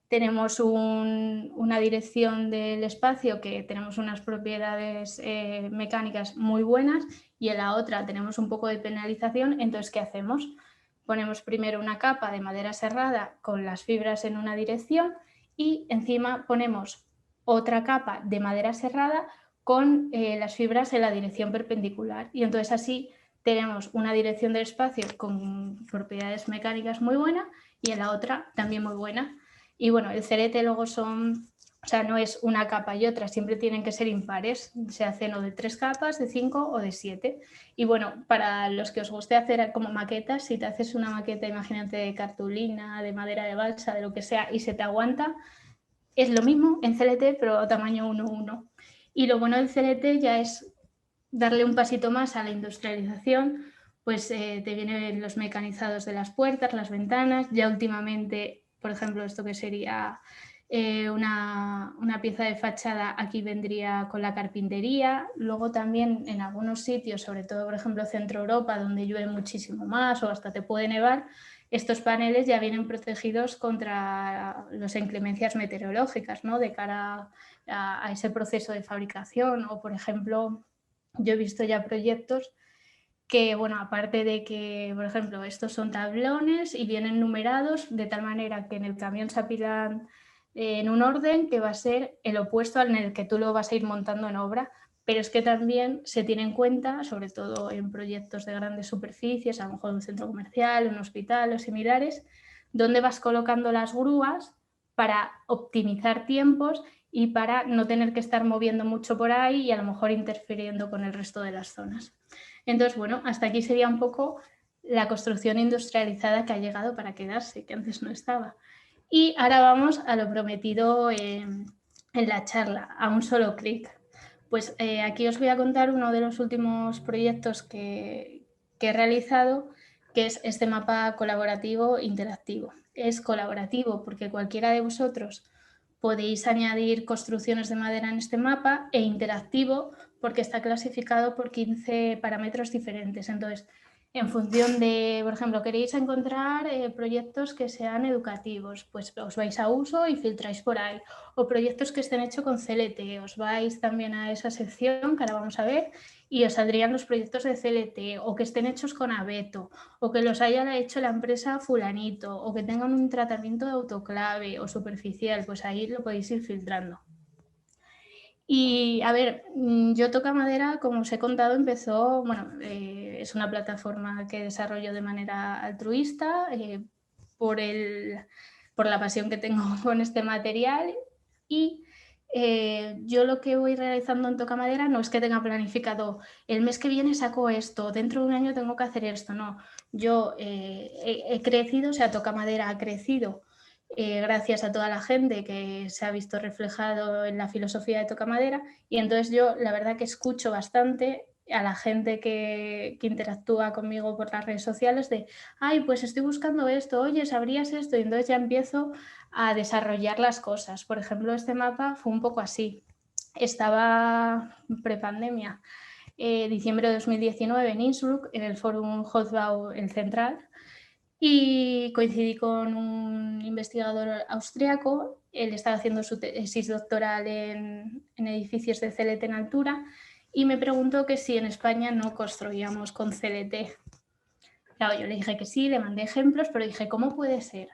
[SPEAKER 2] tenemos una dirección del espacio que tenemos unas propiedades mecánicas muy buenas y en la otra tenemos un poco de penalización, entonces ¿qué hacemos? Ponemos primero una capa de madera serrada con las fibras en una dirección y encima ponemos otra capa de madera serrada con las fibras en la dirección perpendicular y entonces así tenemos una dirección del espacio con propiedades mecánicas muy buena y en la otra también muy buena. Y bueno, el cerete luego son, o sea, no es una capa y otra, siempre tienen que ser impares. Se hacen o de 3 capas, de 5 o de 7. Y bueno, para los que os guste hacer como maquetas, si te haces una maqueta, imagínate, de cartulina, de madera de balsa, de lo que sea, y se te aguanta, es lo mismo en CLT, pero a tamaño 1:1. Y lo bueno del CLT ya es darle un pasito más a la industrialización, pues te vienen los mecanizados de las puertas, las ventanas, ya últimamente, por ejemplo, esto que sería una pieza de fachada, aquí vendría con la carpintería, luego también en algunos sitios, sobre todo por ejemplo Centro Europa, donde llueve muchísimo más o hasta te puede nevar, estos paneles ya vienen protegidos contra las inclemencias meteorológicas, ¿no? De cara a ese proceso de fabricación o por ejemplo yo he visto ya proyectos que, bueno, aparte de que, por ejemplo, estos son tablones y vienen numerados de tal manera que en el camión se apilan en un orden que va a ser el opuesto al en el que tú lo vas a ir montando en obra, pero es que también se tiene en cuenta, sobre todo en proyectos de grandes superficies, a lo mejor un centro comercial, un hospital o similares, dónde vas colocando las grúas para optimizar tiempos y para no tener que estar moviendo mucho por ahí y a lo mejor interfiriendo con el resto de las zonas. Entonces, bueno, hasta aquí sería un poco la construcción industrializada que ha llegado para quedarse, que antes no estaba. Y ahora vamos a lo prometido en la charla, a un solo clic. Pues aquí os voy a contar uno de los últimos proyectos que he realizado, que es este mapa colaborativo interactivo. Es colaborativo porque cualquiera de vosotros podéis añadir construcciones de madera en este mapa, e interactivo porque está clasificado por 15 parámetros diferentes. Entonces, en función de, por ejemplo, queréis encontrar proyectos que sean educativos, pues os vais a uso y filtráis por ahí. O proyectos que estén hechos con CLT, os vais también a esa sección que ahora vamos a ver y os saldrían los proyectos de CLT, o que estén hechos con abeto, o que los haya hecho la empresa fulanito, o que tengan un tratamiento de autoclave o superficial, pues ahí lo podéis ir filtrando. Y a ver, yo Toca Madera, como os he contado, empezó, bueno, es una plataforma que desarrollo de manera altruista por la pasión que tengo con este material, y yo lo que voy realizando en Toca Madera no es que tenga planificado el mes que viene saco esto, dentro de un año tengo que hacer esto, no. Yo he crecido, o sea, Toca Madera ha crecido gracias a toda la gente que se ha visto reflejado en la filosofía de Toca Madera, y entonces yo la verdad que escucho bastante a la gente que interactúa conmigo por las redes sociales de, ay, pues estoy buscando esto, oye, ¿sabrías esto? Y entonces ya empiezo a desarrollar las cosas. Por ejemplo, este mapa fue un poco así. Estaba prepandemia, diciembre de 2019 en Innsbruck, en el Forum Hofbau, el Central, y coincidí con un investigador austriaco. Él estaba haciendo su tesis doctoral en edificios de CLT en altura y me preguntó que si en España no construíamos con CLT. Claro, yo le dije que sí, le mandé ejemplos, pero dije, ¿cómo puede ser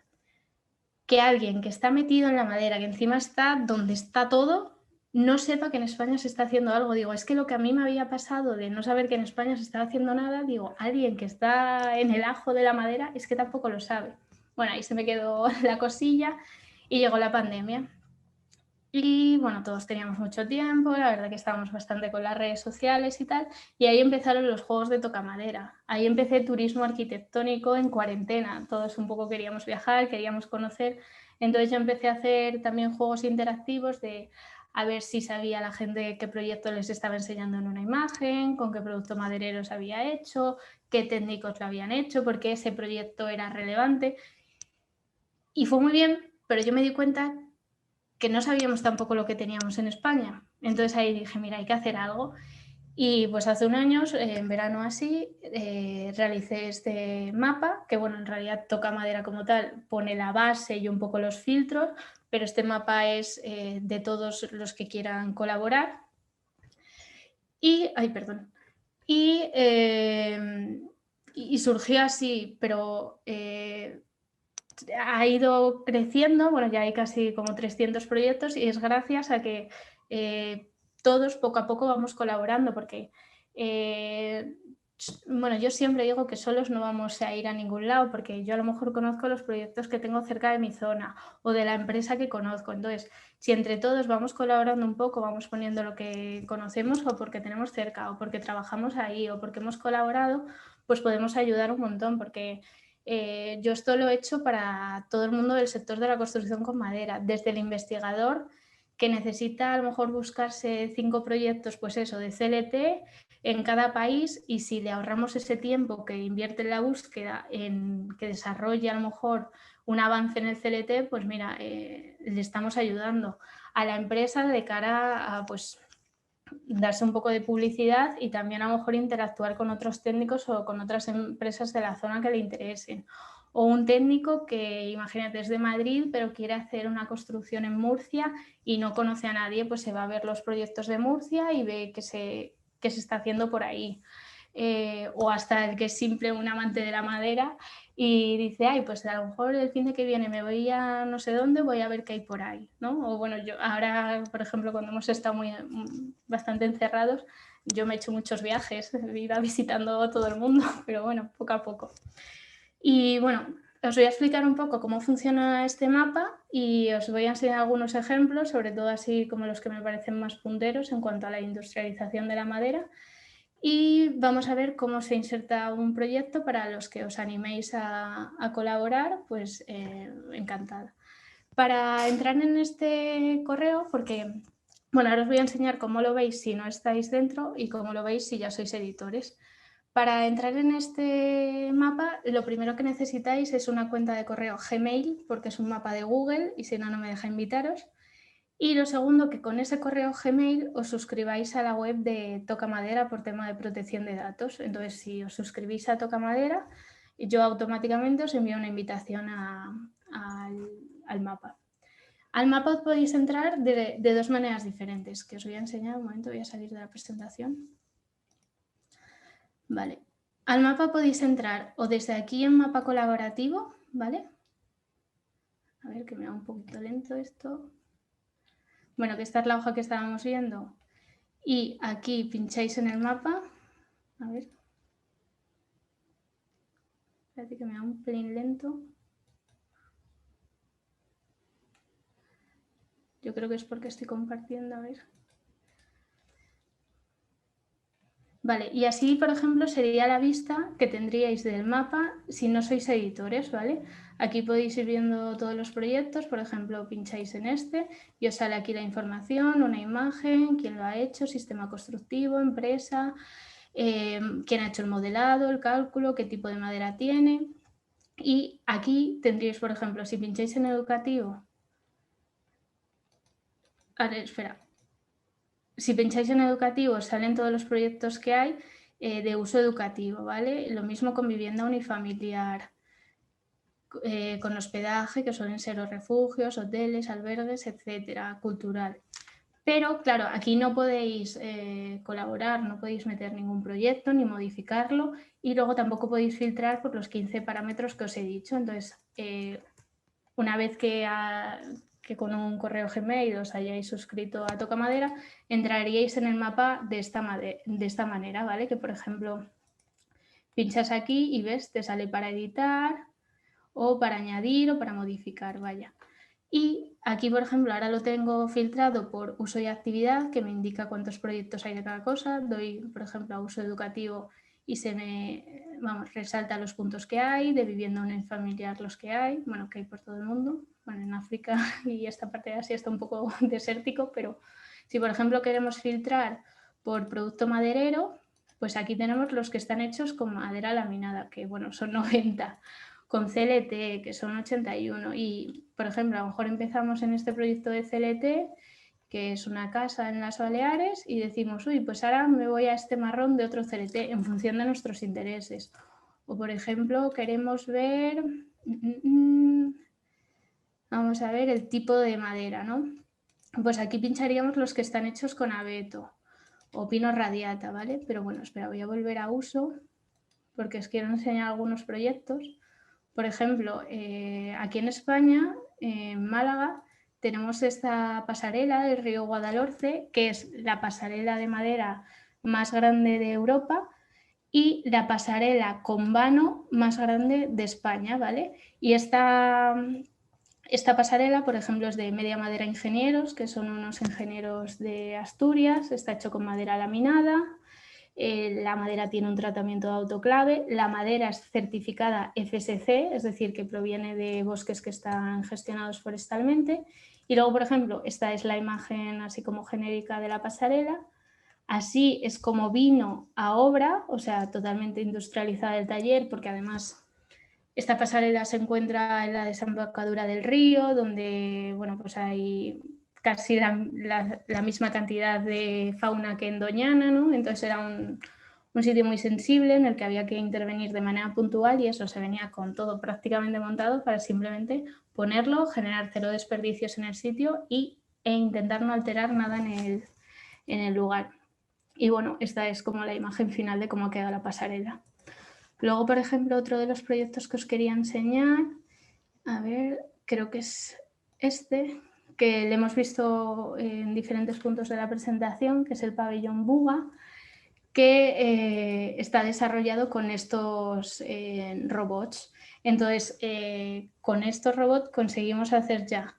[SPEAKER 2] que alguien que está metido en la madera, que encima está donde está todo, no sepa que en España se está haciendo algo? Digo, es que lo que a mí me había pasado de no saber que en España se estaba haciendo nada, digo, alguien que está en el ajo de la madera es que tampoco lo sabe. Bueno, ahí se me quedó la cosilla y llegó la pandemia. Y bueno, todos teníamos mucho tiempo, la verdad que estábamos bastante con las redes sociales y tal, y ahí empezaron los juegos de Toca Madera. Ahí empecé turismo arquitectónico en cuarentena, todos un poco queríamos viajar, queríamos conocer, entonces yo empecé a hacer también juegos interactivos de a ver si sabía la gente qué proyecto les estaba enseñando en una imagen, con qué producto maderero se había hecho, qué técnicos lo habían hecho, porque ese proyecto era relevante. Y fue muy bien, pero yo me di cuenta que no sabíamos tampoco lo que teníamos en España. Entonces ahí dije, mira, hay que hacer algo. Y pues hace un año, en verano así, realicé este mapa, que bueno, en realidad Toca Madera como tal pone la base y un poco los filtros, pero este mapa es de todos los que quieran colaborar. Y, ay, perdón. Y surgió así, pero ha ido creciendo, bueno, ya hay casi como 300 proyectos, y es gracias a que todos poco a poco vamos colaborando, porque bueno, yo siempre digo que solos no vamos a ir a ningún lado, porque yo a lo mejor conozco los proyectos que tengo cerca de mi zona o de la empresa que conozco. Entonces, si entre todos vamos colaborando un poco, vamos poniendo lo que conocemos o porque tenemos cerca o porque trabajamos ahí o porque hemos colaborado, pues podemos ayudar un montón, porque yo esto lo he hecho para todo el mundo del sector de la construcción con madera, desde el investigador que necesita a lo mejor buscarse 5 proyectos, pues eso, de CLT en cada país, y si le ahorramos ese tiempo que invierte en la búsqueda en que desarrolle a lo mejor un avance en el CLT, pues mira, le estamos ayudando a la empresa de cara a pues darse un poco de publicidad y también a lo mejor interactuar con otros técnicos o con otras empresas de la zona que le interesen. O un técnico que, imagínate, es de Madrid, pero quiere hacer una construcción en Murcia y no conoce a nadie, pues se va a ver los proyectos de Murcia y ve que se está haciendo por ahí. O hasta el que es simple un amante de la madera y dice, ay, pues a lo mejor el fin de que viene me voy a no sé dónde, voy a ver qué hay por ahí, ¿no? O bueno, yo ahora, por ejemplo, cuando hemos estado bastante encerrados, yo me he hecho muchos viajes, iba visitando todo el mundo, pero bueno, poco a poco. Y bueno, os voy a explicar un poco cómo funciona este mapa y os voy a enseñar algunos ejemplos, sobre todo así como los que me parecen más punteros en cuanto a la industrialización de la madera. Y vamos a ver cómo se inserta un proyecto para los que os animéis a colaborar, pues encantada. Para entrar en este correo, porque, bueno, ahora os voy a enseñar cómo lo veis si no estáis dentro y cómo lo veis si ya sois editores. Para entrar en este mapa, lo primero que necesitáis es una cuenta de correo Gmail, porque es un mapa de Google y si no, no me deja invitaros. Y lo segundo, que con ese correo Gmail os suscribáis a la web de Toca Madera por tema de protección de datos. Entonces, si os suscribís a Toca Madera, yo automáticamente os envío una invitación al mapa. Al mapa podéis entrar de dos maneras diferentes, que os voy a enseñar. Un momento, voy a salir de la presentación. Vale. Al mapa podéis entrar o desde aquí en mapa colaborativo, ¿vale? A ver, que me va un poquito lento esto. Bueno, que esta es la hoja que estábamos viendo. Y aquí pincháis en el mapa. A ver. Espérate que me va un pelín lento. Yo creo que es porque estoy compartiendo, a ver. Vale, y así, por ejemplo, sería la vista que tendríais del mapa si no sois editores, ¿vale? Aquí podéis ir viendo todos los proyectos, por ejemplo, pincháis en este y os sale aquí la información, una imagen, quién lo ha hecho, sistema constructivo, empresa, quién ha hecho el modelado, el cálculo, qué tipo de madera tiene. Y aquí tendríais, por ejemplo, si pincháis en educativo, a ver, espera, si pincháis en educativo salen todos los proyectos que hay de uso educativo, ¿vale? Lo mismo con vivienda unifamiliar, con hospedaje, que suelen ser los refugios, hoteles, albergues, etcétera, cultural. Pero, claro, aquí no podéis colaborar, no podéis meter ningún proyecto ni modificarlo y luego tampoco podéis filtrar por los 15 parámetros que os he dicho. Entonces, una vez que con un correo Gmail os hayáis suscrito a Toca Madera, entraríais en el mapa de esta manera, ¿vale? Que, por ejemplo, pinchas aquí y ves, te sale para editar o para añadir o para modificar, vaya. Y aquí, por ejemplo, ahora lo tengo filtrado por uso y actividad, que me indica cuántos proyectos hay de cada cosa. Doy, por ejemplo, a uso educativo y se me, resalta los puntos que hay, de vivienda unifamiliar los que hay, bueno, que hay por todo el mundo. Bueno, en África y esta parte de Asia está un poco desértico, pero si, por ejemplo, queremos filtrar por producto maderero, pues aquí tenemos los que están hechos con madera laminada, que, bueno, son 90. Con CLT, que son 81. Y, por ejemplo, a lo mejor empezamos en este proyecto de CLT, que es una casa en las Baleares, y decimos, uy, pues ahora me voy a este marrón de otro CLT en función de nuestros intereses. O, por ejemplo, queremos ver, vamos a ver el tipo de madera, ¿no? Pues aquí pincharíamos los que están hechos con abeto o pino radiata, ¿vale? Pero bueno, espera, voy a volver a uso porque os quiero enseñar algunos proyectos. Por ejemplo, aquí en España, en Málaga, tenemos esta pasarela del río Guadalhorce, que es la pasarela de madera más grande de Europa y la pasarela con vano más grande de España, ¿vale? Y esta pasarela, por ejemplo, es de Media Madera Ingenieros, que son unos ingenieros de Asturias, está hecho con madera laminada. La madera tiene un tratamiento de autoclave, la madera es certificada FSC, es decir, que proviene de bosques que están gestionados forestalmente. Y luego, por ejemplo, esta es la imagen así como genérica de la pasarela. Así es como vino a obra, o sea, totalmente industrializada el taller, porque además esta pasarela se encuentra en la desembocadura del río, donde, bueno, pues hay casi la misma cantidad de fauna que en Doñana, ¿no? Entonces era un sitio muy sensible en el que había que intervenir de manera puntual y eso se venía con todo prácticamente montado para simplemente ponerlo, generar cero desperdicios en el sitio e intentar no alterar nada en el lugar. Y bueno, esta es como la imagen final de cómo queda la pasarela. Luego, por ejemplo, otro de los proyectos que os quería enseñar, a ver, creo que es este, que le hemos visto en diferentes puntos de la presentación, que es el pabellón Buga, que está desarrollado con estos robots. Entonces, con estos robots conseguimos hacer ya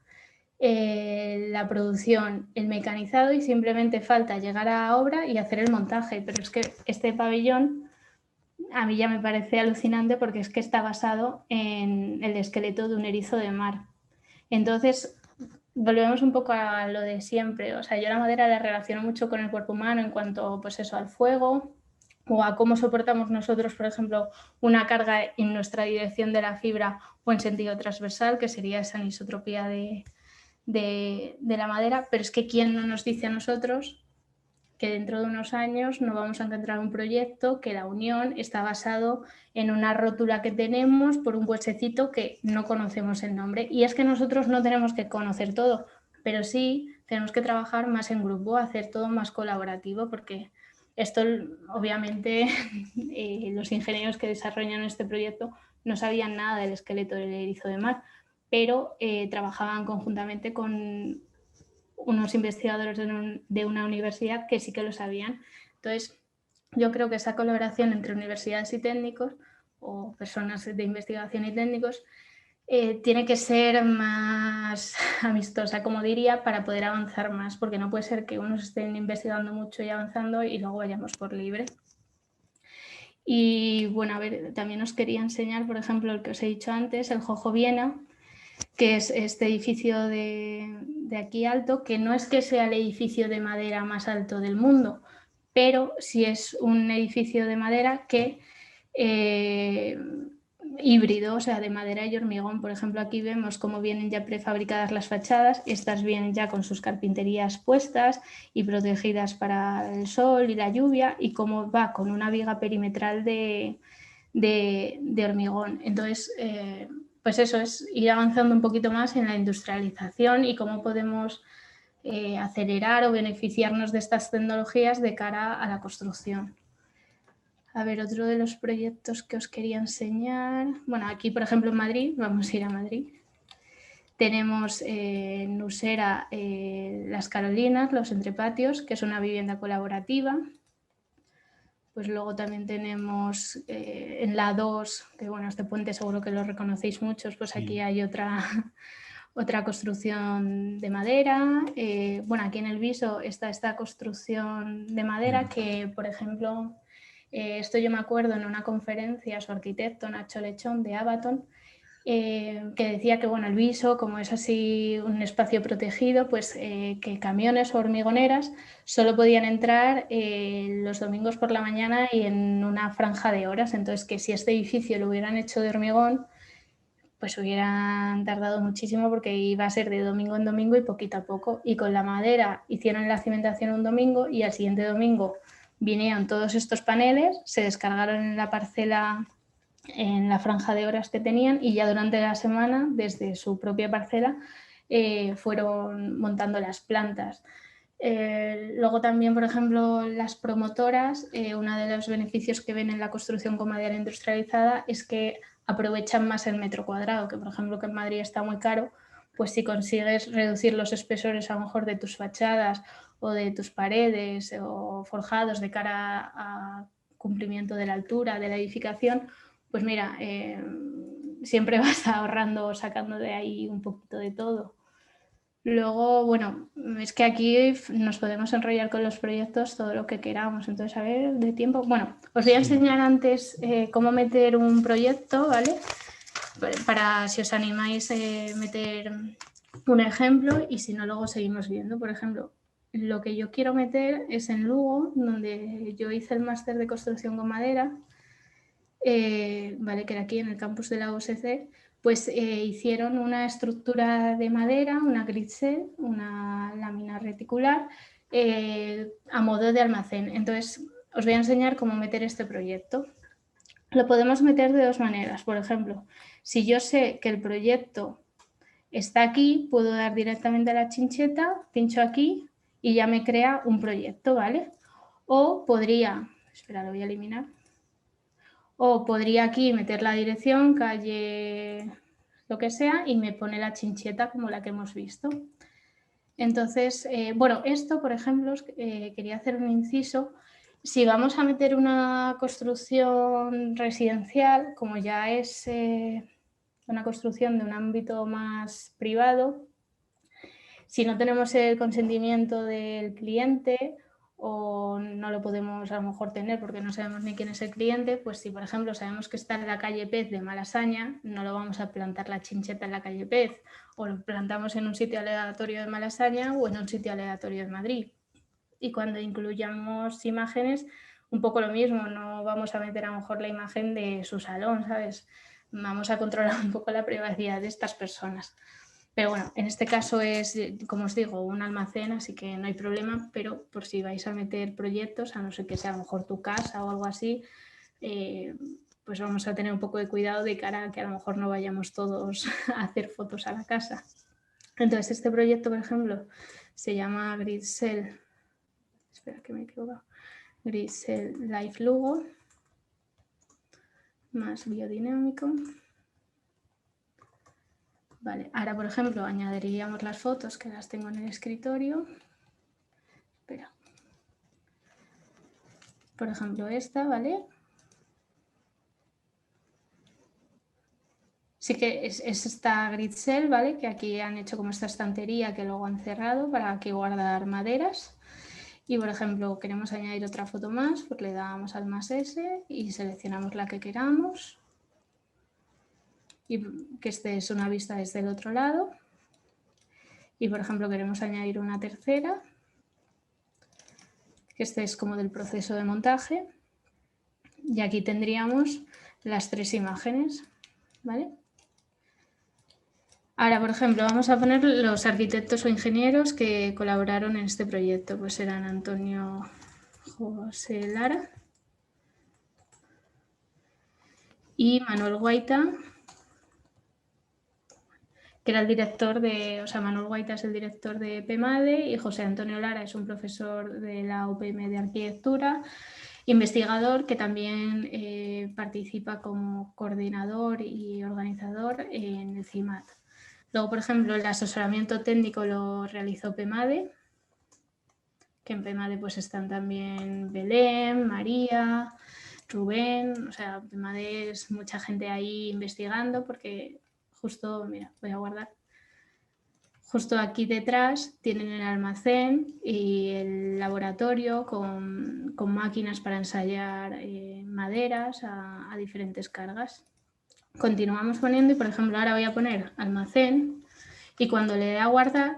[SPEAKER 2] la producción, el mecanizado, y simplemente falta llegar a obra y hacer el montaje. Pero es que este pabellón a mí ya me parece alucinante porque es que está basado en el esqueleto de un erizo de mar. Entonces, volvemos un poco a lo de siempre. O sea, yo la madera la relaciono mucho con el cuerpo humano en cuanto, pues eso, al fuego o a cómo soportamos nosotros, por ejemplo, una carga en nuestra dirección de la fibra o en sentido transversal, que sería esa anisotropía de la madera. Pero es que ¿quién no nos dice a nosotros que dentro de unos años no vamos a encontrar un proyecto que la unión está basado en una rótula que tenemos por un huesecito que no conocemos el nombre? Y es que nosotros no tenemos que conocer todo, pero sí tenemos que trabajar más en grupo, hacer todo más colaborativo, porque esto, obviamente, los ingenieros que desarrollan este proyecto no sabían nada del esqueleto del erizo de mar, pero trabajaban conjuntamente con unos investigadores de una universidad que sí que lo sabían. Entonces, yo creo que esa colaboración entre universidades y técnicos o personas de investigación y técnicos tiene que ser más amistosa, como diría, para poder avanzar más, porque no puede ser que unos estén investigando mucho y avanzando y luego vayamos por libre. Y bueno, a ver, también os quería enseñar, por ejemplo, el que os he dicho antes, el Jojo Viena, que es este edificio de aquí alto, que no es que sea el edificio de madera más alto del mundo, pero sí es un edificio de madera que híbrido, o sea, de madera y hormigón. Por ejemplo, aquí vemos cómo vienen ya prefabricadas las fachadas, estas vienen ya con sus carpinterías puestas y protegidas para el sol y la lluvia, y cómo va con una viga perimetral de hormigón. Entonces, pues eso es ir avanzando un poquito más en la industrialización y cómo podemos acelerar o beneficiarnos de estas tecnologías de cara a la construcción. A ver, otro de los proyectos que os quería enseñar. Bueno, aquí, por ejemplo, en Madrid, vamos a ir a Madrid. Tenemos en Usera Las Carolinas, Los Entrepatios, que es una vivienda colaborativa. Pues luego también tenemos en la 2, que bueno, este puente seguro que lo reconocéis muchos, pues aquí hay otra construcción de madera. Bueno, aquí en el Viso está esta construcción de madera que, por ejemplo, esto yo me acuerdo en una conferencia, su arquitecto Nacho Lechón de Abaton, que decía que bueno, el Viso, como es así un espacio protegido, pues que camiones o hormigoneras solo podían entrar los domingos por la mañana y en una franja de horas. Entonces, que si este edificio lo hubieran hecho de hormigón, pues hubieran tardado muchísimo, porque iba a ser de domingo en domingo y poquito a poco. Y con la madera hicieron la cimentación un domingo y al siguiente domingo vinieron todos estos paneles, se descargaron en la parcela, en la franja de horas que tenían, y ya durante la semana, desde su propia parcela, fueron montando las plantas. Luego también, por ejemplo, las promotoras, uno de los beneficios que ven en la construcción con madera industrializada es que aprovechan más el metro cuadrado, que por ejemplo que en Madrid está muy caro, pues si consigues reducir los espesores a lo mejor de tus fachadas o de tus paredes o forjados de cara a cumplimiento de la altura de la edificación, pues mira, siempre vas ahorrando o sacando de ahí un poquito de todo. Luego, bueno, es que aquí nos podemos enrollar con los proyectos todo lo que queramos. Entonces, a ver, de tiempo. Bueno, os voy a enseñar antes cómo meter un proyecto, ¿vale? Para, si os animáis, meter un ejemplo, y si no, luego seguimos viendo. Por ejemplo, lo que yo quiero meter es en Lugo, donde yo hice el máster de construcción con madera, ¿vale? Que era aquí en el campus de la USC. Pues hicieron una estructura de madera, una grid cell, una lámina reticular, a modo de almacén. Entonces, os voy a enseñar cómo meter este proyecto. Lo podemos meter de dos maneras. Por ejemplo, si yo sé que el proyecto está aquí, puedo dar directamente a la chincheta, pincho aquí y ya me crea un proyecto, ¿vale? O podría, espera, lo voy a eliminar. O podría aquí meter la dirección, calle, lo que sea, y me pone la chincheta como la que hemos visto. Entonces, bueno, esto, por ejemplo, quería hacer un inciso. Si vamos a meter una construcción residencial, como ya es una construcción de un ámbito más privado, si no tenemos el consentimiento del cliente o no lo podemos a lo mejor tener porque no sabemos ni quién es el cliente, pues si por ejemplo sabemos que está en la calle Pez de Malasaña, no lo vamos a plantar la chincheta en la calle Pez, o lo plantamos en un sitio aleatorio de Malasaña o en un sitio aleatorio de Madrid. Y cuando incluyamos imágenes, un poco lo mismo, no vamos a meter a lo mejor la imagen de su salón, ¿sabes? Vamos a controlar un poco la privacidad de estas personas. Pero bueno, en este caso es, como os digo, un almacén, así que no hay problema, pero por si vais a meter proyectos, a no ser que sea a lo mejor tu casa o algo así, pues vamos a tener un poco de cuidado de cara a que a lo mejor no vayamos todos a hacer fotos a la casa. Entonces este proyecto, por ejemplo, se llama Gridcell. Espera que me he equivocado. Gridcell Life Lugo, más biodinámico. Vale, ahora por ejemplo añadiríamos las fotos que las tengo en el escritorio. Espera. Por ejemplo esta, ¿vale? Sí que es esta Gridcell, ¿vale? Que aquí han hecho como esta estantería que luego han cerrado para aquí guardar maderas. Y por ejemplo queremos añadir otra foto más, pues le damos al más S y seleccionamos la que queramos. Y que este es una vista desde el otro lado. Y por ejemplo queremos añadir una tercera, que este es como del proceso de montaje. Y aquí tendríamos las 3 imágenes, ¿vale? Ahora, por ejemplo, vamos a poner los arquitectos o ingenieros que colaboraron en este proyecto. Pues eran Antonio José Lara y Manuel Guaita, que era el director de, o sea, Manuel Guaita es el director de PEMADE y José Antonio Lara es un profesor de la UPM de Arquitectura, investigador que también participa como coordinador y organizador en el CIMAT. Luego, por ejemplo, el asesoramiento técnico lo realizó PEMADE, que en PEMADE pues están también Belén, María, Rubén, o sea, PEMADE es mucha gente ahí investigando porque justo, mira, voy a guardar, justo aquí detrás tienen el almacén y el laboratorio con máquinas para ensayar maderas a diferentes cargas. Continuamos poniendo y, por ejemplo, ahora voy a poner almacén y cuando le dé a guardar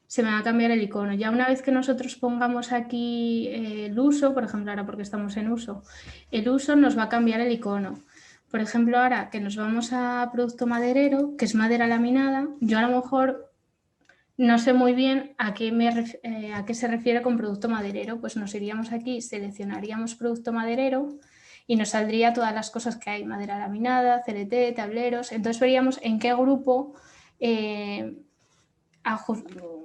[SPEAKER 2] se me va a cambiar el icono. Ya una vez que nosotros pongamos aquí el uso, por ejemplo, ahora porque estamos en uso, el uso nos va a cambiar el icono. Por ejemplo, ahora que nos vamos a producto maderero, que es madera laminada, yo a lo mejor no sé muy bien a qué se refiere con producto maderero. Pues nos iríamos aquí, seleccionaríamos producto maderero y nos saldría todas las cosas que hay, madera laminada, CLT, tableros. Entonces veríamos en qué grupo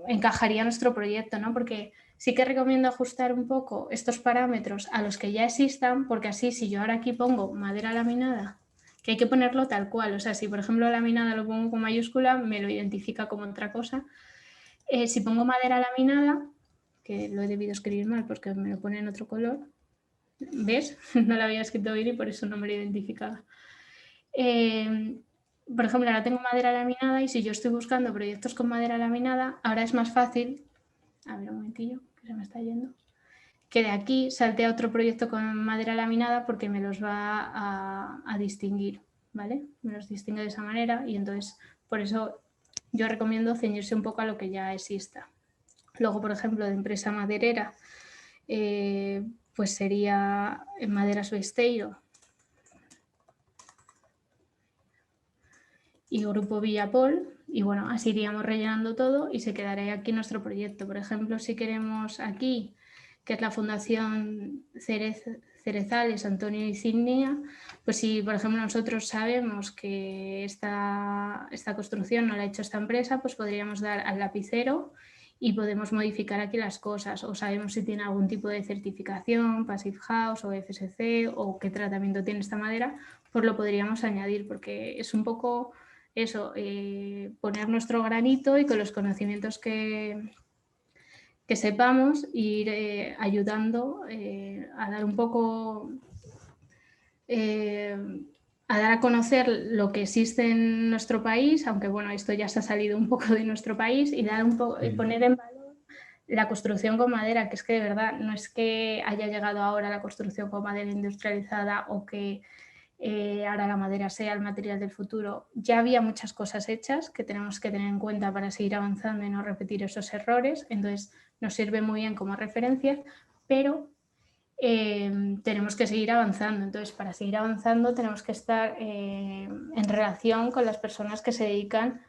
[SPEAKER 2] encajaría nuestro proyecto, ¿no? Porque sí que recomiendo ajustar un poco estos parámetros a los que ya existan, porque así si yo ahora aquí pongo madera laminada, que hay que ponerlo tal cual, o sea, si por ejemplo laminada lo pongo con mayúscula, me lo identifica como otra cosa. Si pongo madera laminada, que lo he debido escribir mal porque me lo pone en otro color, ¿ves? No lo había escrito bien y por eso no me lo identificaba. Por ejemplo, ahora tengo madera laminada y si yo estoy buscando proyectos con madera laminada, ahora es más fácil, a ver un momentillo, que se me está yendo, que de aquí salte a otro proyecto con madera laminada porque me los va a distinguir, ¿vale? Me los distingue de esa manera y entonces por eso yo recomiendo ceñirse un poco a lo que ya exista. Luego, por ejemplo, de empresa maderera, pues sería Maderas Besteiro y Grupo Villapol, y bueno, así iríamos rellenando todo y se quedaría aquí nuestro proyecto. Por ejemplo, si queremos aquí, que es la Fundación Cerezales Antonio Insignia, pues si por ejemplo nosotros sabemos que esta construcción no la ha hecho esta empresa, pues podríamos dar al lapicero y podemos modificar aquí las cosas, o sabemos si tiene algún tipo de certificación, Passive House o FSC, o qué tratamiento tiene esta madera, pues lo podríamos añadir, porque es un poco eso, poner nuestro granito y con los conocimientos que que sepamos ir ayudando a dar un poco, a dar a conocer lo que existe en nuestro país, aunque bueno, esto ya se ha salido un poco de nuestro país, y dar un poco, poner en valor la construcción con madera, que es que de verdad no es que haya llegado ahora la construcción con madera industrializada o que ahora la madera sea el material del futuro. Ya había muchas cosas hechas que tenemos que tener en cuenta para seguir avanzando y no repetir esos errores, entonces nos sirve muy bien como referencia, pero tenemos que seguir avanzando. Entonces, para seguir avanzando tenemos que estar en relación con las personas que se dedican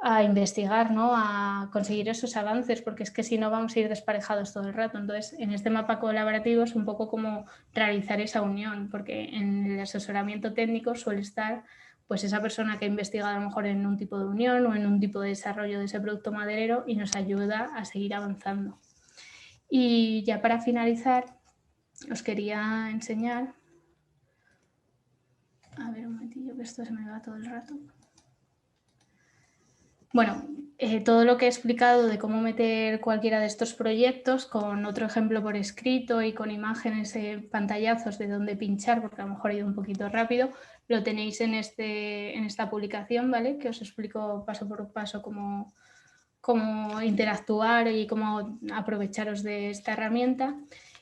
[SPEAKER 2] a investigar, ¿no? A conseguir esos avances, porque es que si no vamos a ir desparejados todo el rato. Entonces, en este mapa colaborativo es un poco como realizar esa unión, porque en el asesoramiento técnico suele estar pues esa persona que ha investigado a lo mejor en un tipo de unión o en un tipo de desarrollo de ese producto maderero y nos ayuda a seguir avanzando. Y ya para finalizar, os quería enseñar, a ver un momentillo que esto se me va todo el rato. Bueno, todo lo que he explicado de cómo meter cualquiera de estos proyectos con otro ejemplo por escrito y con imágenes, pantallazos de dónde pinchar, porque a lo mejor he ido un poquito rápido, lo tenéis en esta publicación, ¿vale? Que os explico paso por paso cómo interactuar y cómo aprovecharos de esta herramienta.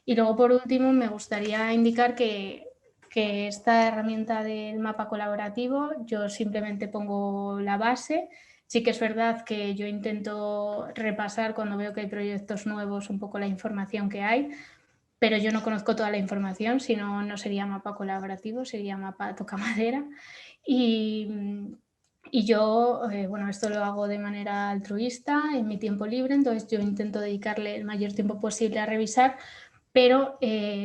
[SPEAKER 2] Y luego, por último, me gustaría indicar que esta herramienta del mapa colaborativo, yo simplemente pongo la base. Sí que es verdad que yo intento repasar cuando veo que hay proyectos nuevos un poco la información que hay, pero yo no conozco toda la información, si no, no sería mapa colaborativo, sería mapa tocamadera. Y yo, bueno, esto lo hago de manera altruista en mi tiempo libre, entonces yo intento dedicarle el mayor tiempo posible a revisar, pero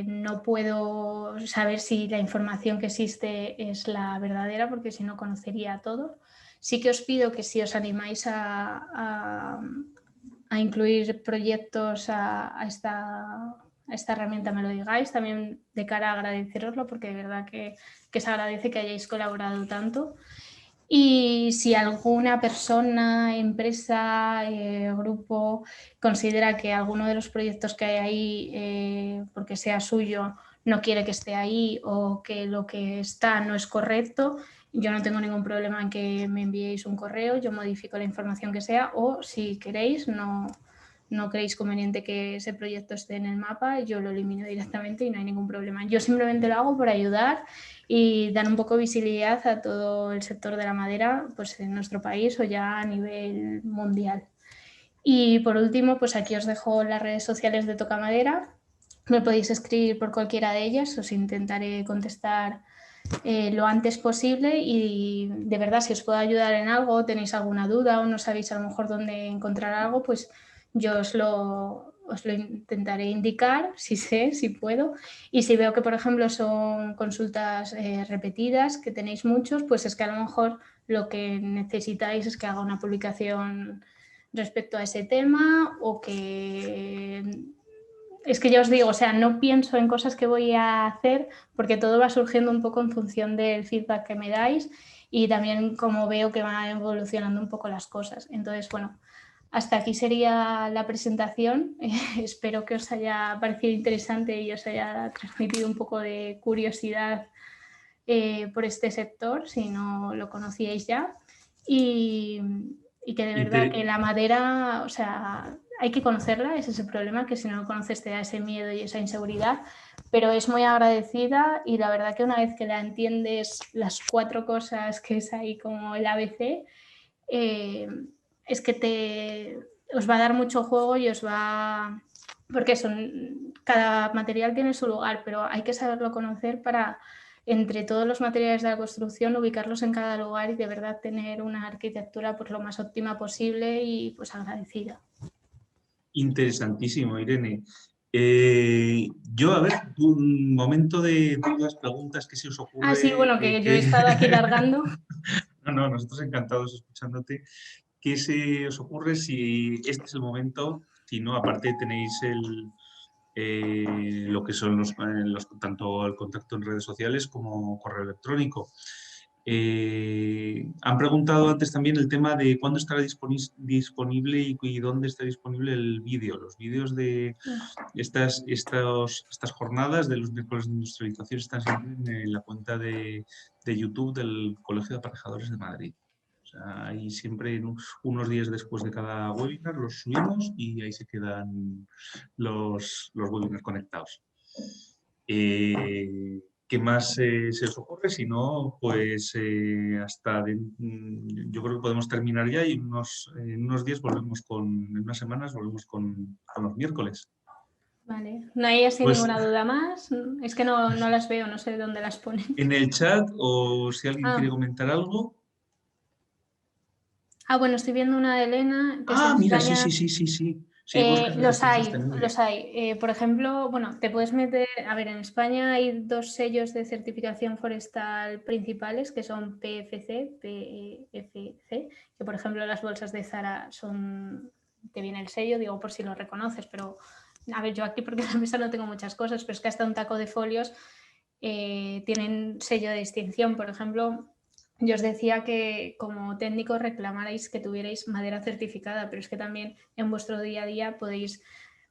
[SPEAKER 2] no puedo saber si la información que existe es la verdadera, porque si no conocería todo. Sí que os pido que si os animáis a incluir proyectos a esta herramienta me lo digáis, también de cara a agradeceroslo, porque de verdad que se agradece que hayáis colaborado tanto. Y si alguna persona, empresa, grupo considera que alguno de los proyectos que hay ahí, porque sea suyo, no quiere que esté ahí o que lo que está no es correcto, yo no tengo ningún problema en que me enviéis un correo, yo modifico la información que sea, o si queréis, no creéis conveniente que ese proyecto esté en el mapa, yo lo elimino directamente y no hay ningún problema. Yo simplemente lo hago por ayudar y dar un poco de visibilidad a todo el sector de la madera, pues en nuestro país o ya a nivel mundial. Y por último, pues aquí os dejo las redes sociales de Tocamadera. Me podéis escribir por cualquiera de ellas, os intentaré contestar lo antes posible, y de verdad, si os puedo ayudar en algo, tenéis alguna duda o no sabéis a lo mejor dónde encontrar algo, pues yo os lo intentaré indicar, si sé, si puedo. Y si veo que, por ejemplo, son consultas repetidas, que tenéis muchos, pues es que a lo mejor lo que necesitáis es que haga una publicación respecto a ese tema, o que... Es que ya os digo, o sea, no pienso en cosas que voy a hacer, porque todo va surgiendo un poco en función del feedback que me dais y también como veo que van evolucionando un poco las cosas. Entonces, bueno, hasta aquí sería la presentación. Espero que os haya parecido interesante y os haya transmitido un poco de curiosidad por este sector, si no lo conocíais ya. Y que de verdad que la madera, o sea, hay que conocerla, ese es el problema, que si no lo conoces te da ese miedo y esa inseguridad, pero es muy agradecida, y la verdad que una vez que la entiendes, las 4 cosas que es ahí como el ABC, es que os va a dar mucho juego y os va... Porque cada material tiene su lugar, pero hay que saberlo conocer para, entre todos los materiales de la construcción, ubicarlos en cada lugar y de verdad tener una arquitectura pues lo más óptima posible y pues agradecida.
[SPEAKER 1] Interesantísimo, Irene. Yo, a ver, un momento de dudas, preguntas, ¿qué se os ocurre?
[SPEAKER 2] Ah, sí, bueno, que yo he estado aquí largando.
[SPEAKER 1] No, nosotros encantados escuchándote. ¿Qué se os ocurre si este es el momento? Si no, aparte tenéis lo que son tanto el contacto en redes sociales como correo electrónico. Han preguntado antes también el tema de cuándo estará disponible y dónde está disponible el vídeo. Los vídeos de estas jornadas de los miércoles de industrialización están siempre en la cuenta de YouTube del Colegio de Aparejadores de Madrid. O sea, ahí siempre unos días después de cada webinar los subimos y ahí se quedan los webinars conectados. ¿Qué más se os ocurre? Si no, pues yo creo que podemos terminar ya y en unos días volvemos en unas semanas volvemos con los miércoles.
[SPEAKER 2] Vale, no hay así
[SPEAKER 1] Pues
[SPEAKER 2] ninguna duda más. Es que no las veo, no sé dónde las ponen.
[SPEAKER 1] en el chat o si alguien quiere comentar algo.
[SPEAKER 2] Bueno, estoy viendo una de Elena. Que
[SPEAKER 1] Mira,
[SPEAKER 2] España,
[SPEAKER 1] sí. Sí, bosques de gestión sostenible.
[SPEAKER 2] Los hay. Por ejemplo, bueno, te puedes meter, a ver, en España hay 2 sellos de certificación forestal principales que son PEFC, que por ejemplo las bolsas de Zara te viene el sello, digo por si lo reconoces, pero a ver, yo aquí porque en la mesa no tengo muchas cosas, pero es que hasta un taco de folios tienen sello de distinción, por ejemplo. Yo os decía que como técnicos reclamarais que tuvierais madera certificada, pero es que también en vuestro día a día podéis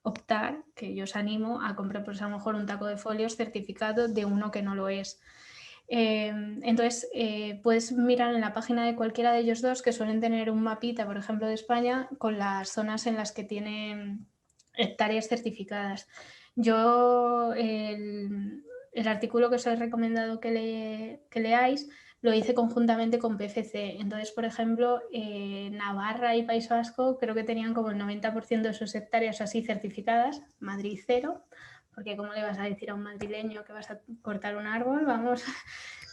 [SPEAKER 2] optar, que yo os animo a comprar pues a lo mejor un taco de folios certificado de uno que no lo es. Entonces, puedes mirar en la página de cualquiera de ellos dos, que suelen tener un mapita, por ejemplo, de España, con las zonas en las que tienen hectáreas certificadas. Yo el artículo que os he recomendado que leáis lo hice conjuntamente con PFC. Entonces, por ejemplo, Navarra y País Vasco creo que tenían como el 90% de sus hectáreas así certificadas, Madrid 0, porque ¿cómo le vas a decir a un madrileño que vas a cortar un árbol? Vamos,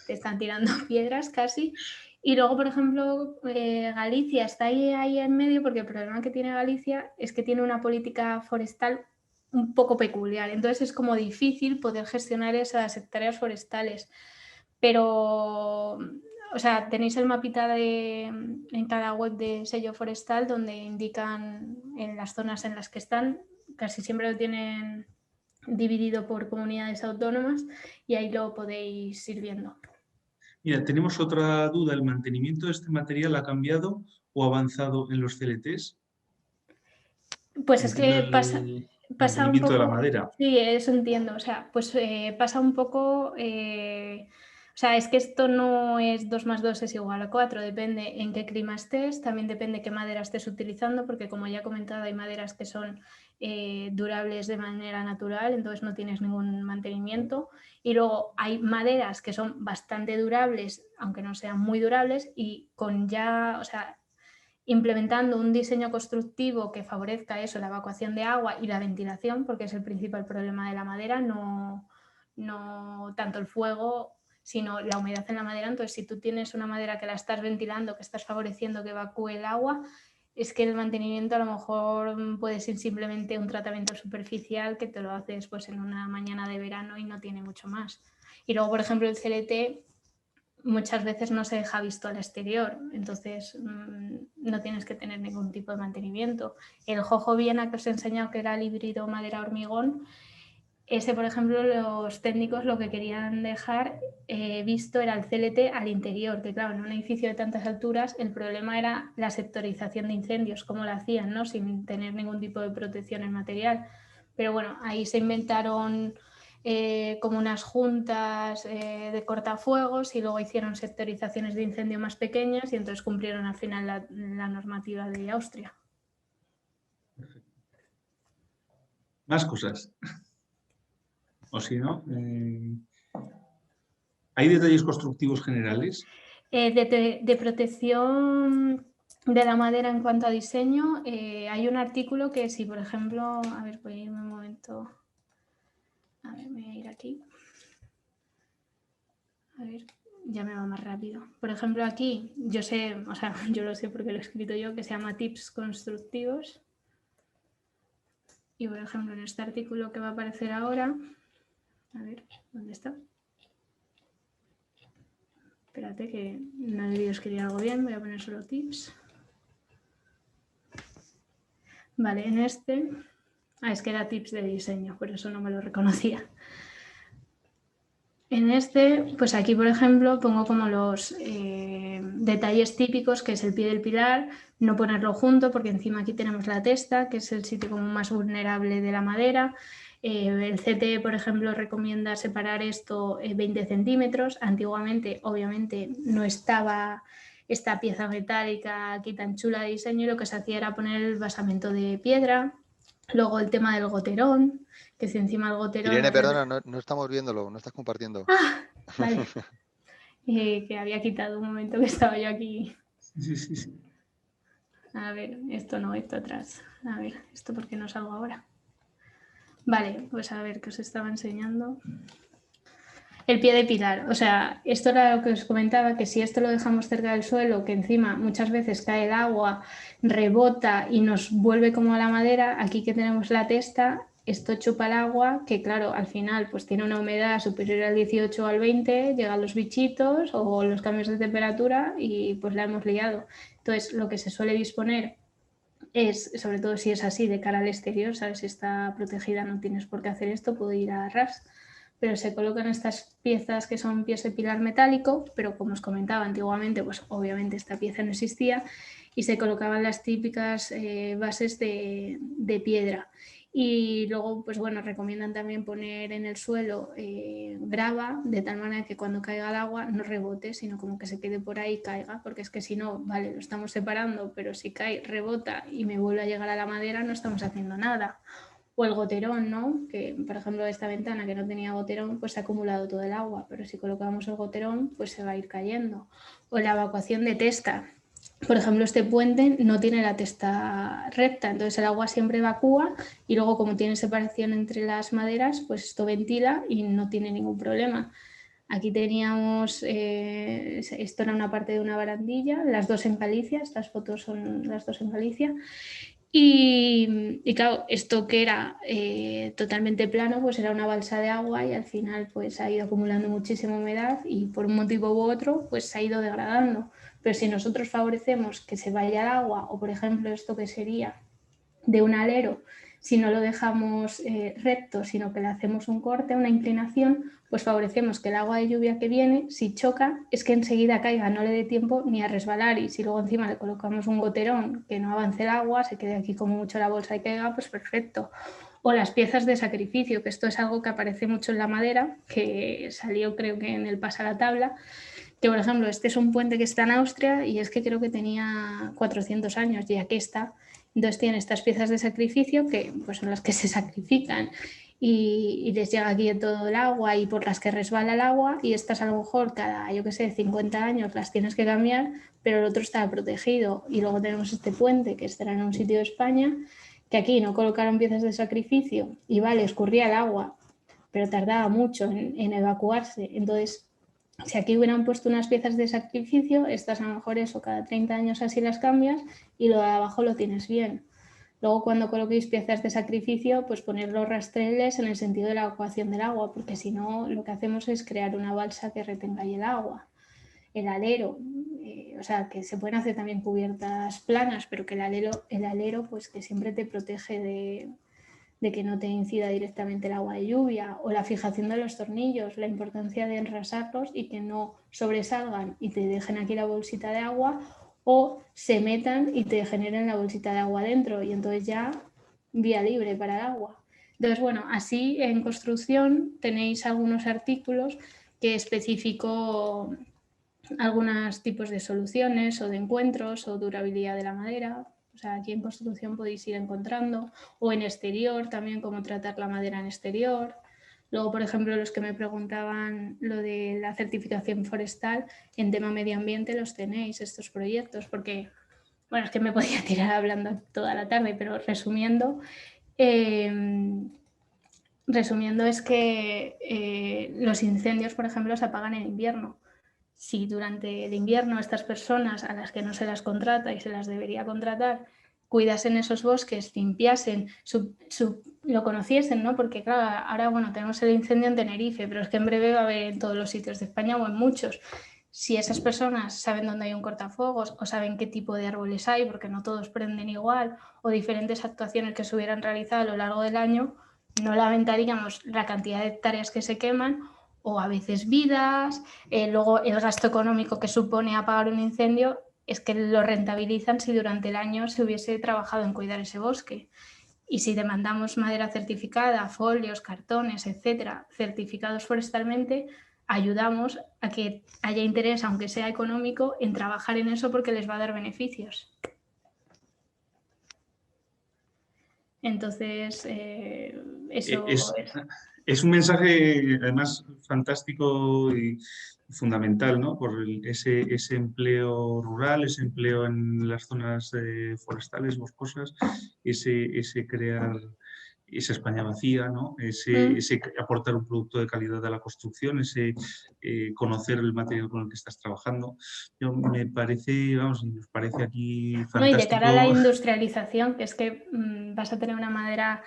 [SPEAKER 2] te están tirando piedras casi. Y luego, por ejemplo, Galicia está ahí en medio porque el problema que tiene Galicia es que tiene una política forestal un poco peculiar. Entonces es como difícil poder gestionar esas hectáreas forestales. Pero, o sea, tenéis el mapita en cada web de sello forestal donde indican en las zonas en las que están, casi siempre lo tienen dividido por comunidades autónomas y ahí lo podéis ir viendo.
[SPEAKER 1] Mira, tenemos otra duda. ¿El mantenimiento de este material ha cambiado o avanzado en los CLTs?
[SPEAKER 2] Pues es que pasa un
[SPEAKER 1] mantenimiento de la
[SPEAKER 2] poco,
[SPEAKER 1] madera.
[SPEAKER 2] sí, eso entiendo, o sea, pues pasa un poco, o sea, es que esto no es 2 más 2 es igual a 4, depende en qué clima estés, también depende qué madera estés utilizando, porque como ya he comentado, hay maderas que son durables de manera natural, entonces no tienes ningún mantenimiento, y luego hay maderas que son bastante durables, aunque no sean muy durables, y con ya, o sea, implementando un diseño constructivo que favorezca eso, la evacuación de agua y la ventilación, porque es el principal problema de la madera, no tanto el fuego, sino la humedad en la madera. Entonces, si tú tienes una madera que la estás ventilando, que estás favoreciendo que evacúe el agua, es que el mantenimiento a lo mejor puede ser simplemente un tratamiento superficial que te lo haces pues en una mañana de verano y no tiene mucho más. Y luego, por ejemplo, el CLT muchas veces no se deja visto al exterior, entonces no tienes que tener ningún tipo de mantenimiento. El Jojo Viena que os he enseñado, que era el híbrido madera-hormigón, ese, por ejemplo, los técnicos lo que querían dejar visto era el CLT al interior, que claro, en un edificio de tantas alturas el problema era la sectorización de incendios, cómo lo hacían, ¿no? Sin tener ningún tipo de protección en material. Pero bueno, ahí se inventaron como unas juntas de cortafuegos y luego hicieron sectorizaciones de incendio más pequeñas y entonces cumplieron al final la normativa de Austria.
[SPEAKER 1] Más cosas. O si no, ¿hay detalles constructivos generales?
[SPEAKER 2] De protección de la madera en cuanto a diseño, hay un artículo que si, por ejemplo, a ver, voy a irme un momento, a ver, me voy a ir aquí, a ver, ya me va más rápido. Por ejemplo, aquí, yo sé, o sea, yo lo sé porque lo he escrito yo, que se llama Tips Constructivos. Y, por ejemplo, en este artículo que va a aparecer ahora, a ver, ¿dónde está? Espérate que no he debido escribir algo bien, voy a poner solo tips. Vale, en este... es que era tips de diseño, por eso no me lo reconocía. En este, pues aquí, por ejemplo, pongo como los detalles típicos, que es el pie del pilar, no ponerlo junto, porque encima aquí tenemos la testa, que es el sitio como más vulnerable de la madera. El CTE, por ejemplo, recomienda separar esto 20 centímetros. Antiguamente, obviamente, no estaba esta pieza metálica aquí tan chula de diseño, y lo que se hacía era poner el basamento de piedra. Luego el tema del goterón, que si encima el goterón
[SPEAKER 3] Irene,
[SPEAKER 2] no le...
[SPEAKER 3] perdona, no estamos viéndolo, no estás compartiendo.
[SPEAKER 2] ¡Ah! Vale. Que había quitado un momento que estaba yo aquí.
[SPEAKER 1] Sí, sí, sí.
[SPEAKER 2] A ver, esto no, esto atrás. A ver, ¿esto por qué no salgo ahora? Vale, pues a ver, ¿qué os estaba enseñando? El pie de pilar, o sea, esto era lo que os comentaba, que si esto lo dejamos cerca del suelo, que encima muchas veces cae el agua, rebota y nos vuelve como a la madera, aquí que tenemos la testa, esto chupa el agua, que claro, al final pues tiene una humedad superior al 18 o al 20, llegan los bichitos o los cambios de temperatura y pues la hemos liado. Entonces, lo que se suele disponer es, sobre todo si es así de cara al exterior, sabes, si está protegida no tienes por qué hacer esto, puede ir a ras, pero se colocan estas piezas que son pies de pilar metálico, pero como os comentaba antiguamente, pues obviamente esta pieza no existía y se colocaban las típicas bases de piedra. Y luego, pues bueno, recomiendan también poner en el suelo grava, de tal manera que cuando caiga el agua no rebote, sino como que se quede por ahí y caiga, porque es que si no, vale, lo estamos separando, pero si cae, rebota y me vuelve a llegar a la madera, no estamos haciendo nada. O el goterón, ¿no? Que, por ejemplo, esta ventana que no tenía goterón, pues se ha acumulado todo el agua, pero si colocamos el goterón, pues se va a ir cayendo. O la evacuación de testa. Por ejemplo, este puente no tiene la testa recta, entonces el agua siempre evacúa y luego como tiene separación entre las maderas, pues esto ventila y no tiene ningún problema. Aquí teníamos, esto era una parte de una barandilla, las dos en Galicia, estas fotos son las dos en Galicia. Y claro, esto que era totalmente plano, pues era una balsa de agua y al final pues ha ido acumulando muchísima humedad y por un motivo u otro pues se ha ido degradando. Pero si nosotros favorecemos que se vaya al agua, o por ejemplo esto que sería de un alero, si no lo dejamos recto, sino que le hacemos un corte, una inclinación, pues favorecemos que el agua de lluvia que viene, si choca, es que enseguida caiga, no le dé tiempo ni a resbalar, y si luego encima le colocamos un goterón que no avance el agua, se quede aquí como mucho la bolsa y caiga, pues perfecto. O las piezas de sacrificio, que esto es algo que aparece mucho en la madera, que salió creo que en el Pasa la Tabla, que por ejemplo este es un puente que está en Austria y es que creo que tenía 400 años y aquí está. Entonces tiene estas piezas de sacrificio que pues, son las que se sacrifican y les llega aquí todo el agua y por las que resbala el agua, y estas a lo mejor cada, yo qué sé, 50 años las tienes que cambiar, pero el otro está protegido. Y luego tenemos este puente que estará en un sitio de España, que aquí no colocaron piezas de sacrificio y vale, escurría el agua, pero tardaba mucho en evacuarse. Entonces, si aquí hubieran puesto unas piezas de sacrificio, estas a lo mejor eso, cada 30 años así las cambias y lo de abajo lo tienes bien. Luego cuando coloquéis piezas de sacrificio, pues poner los rastreles en el sentido de la evacuación del agua, porque si no lo que hacemos es crear una balsa que retenga ahí el agua. El alero, o sea, que se pueden hacer también cubiertas planas, pero que el alero pues que siempre te protege de que no te incida directamente el agua de lluvia, o la fijación de los tornillos, la importancia de enrasarlos y que no sobresalgan y te dejen aquí la bolsita de agua, o se metan y te generen la bolsita de agua dentro y entonces ya vía libre para el agua. Entonces, bueno, así en construcción tenéis algunos artículos que especifico algunos tipos de soluciones o de encuentros o durabilidad de la madera. O sea, aquí en construcción podéis ir encontrando, o en exterior también, cómo tratar la madera en exterior. Luego, por ejemplo, los que me preguntaban lo de la certificación forestal, en tema medio ambiente los tenéis, estos proyectos, porque, bueno, es que me podía tirar hablando toda la tarde, pero resumiendo es que los incendios, por ejemplo, se apagan en invierno. Si durante el invierno estas personas a las que no se las contrata y se las debería contratar cuidasen esos bosques, limpiasen, lo conociesen, ¿no? Porque claro, ahora bueno, tenemos el incendio en Tenerife, pero es que en breve va a haber en todos los sitios de España o en muchos. Si esas personas saben dónde hay un cortafuegos o saben qué tipo de árboles hay, porque no todos prenden igual, o diferentes actuaciones que se hubieran realizado a lo largo del año, no lamentaríamos la cantidad de hectáreas que se queman, o a veces vidas. Luego el gasto económico que supone apagar un incendio es que lo rentabilizan si durante el año se hubiese trabajado en cuidar ese bosque. Y si demandamos madera certificada, folios, cartones, etcétera, certificados forestalmente, ayudamos a que haya interés, aunque sea económico, en trabajar en eso porque les va a dar beneficios. Entonces, eso
[SPEAKER 1] es un mensaje además fantástico y fundamental, ¿no? Por ese empleo rural, ese empleo en las zonas forestales, boscosas, ese crear esa España vacía, ¿no? Ese aportar un producto de calidad a la construcción, ese conocer el material con el que estás trabajando. Me parece, vamos, nos parece aquí fantástico.
[SPEAKER 2] No, y de cara a la industrialización, que es que vas a tener una madera,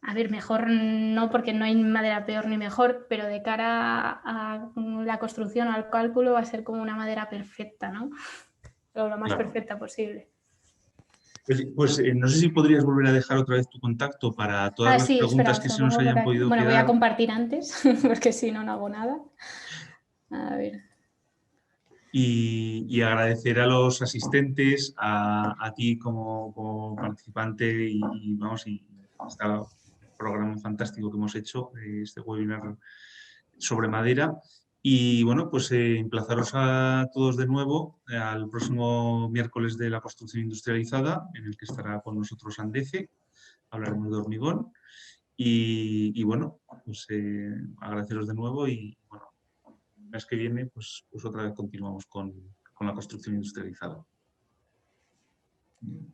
[SPEAKER 2] a ver, mejor no, porque no hay madera peor ni mejor, pero de cara a la construcción o al cálculo va a ser como una madera perfecta, ¿no? O lo más perfecta posible.
[SPEAKER 1] Pues no sé si podrías volver a dejar otra vez tu contacto para todas las preguntas que se nos hayan podido quedar.
[SPEAKER 2] Bueno, voy a compartir antes, porque si no, no hago nada. A ver.
[SPEAKER 1] Y agradecer a los asistentes, a ti como participante y este programa fantástico que hemos hecho, este webinar sobre madera. Y bueno, pues emplazaros a todos de nuevo al próximo miércoles de la construcción industrializada, en el que estará con nosotros Andece, hablaremos de hormigón. Y bueno, pues agradeceros de nuevo y bueno, el mes que viene pues otra vez continuamos con la construcción industrializada.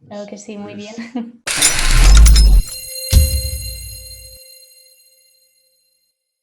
[SPEAKER 2] Claro que sí, muy bien.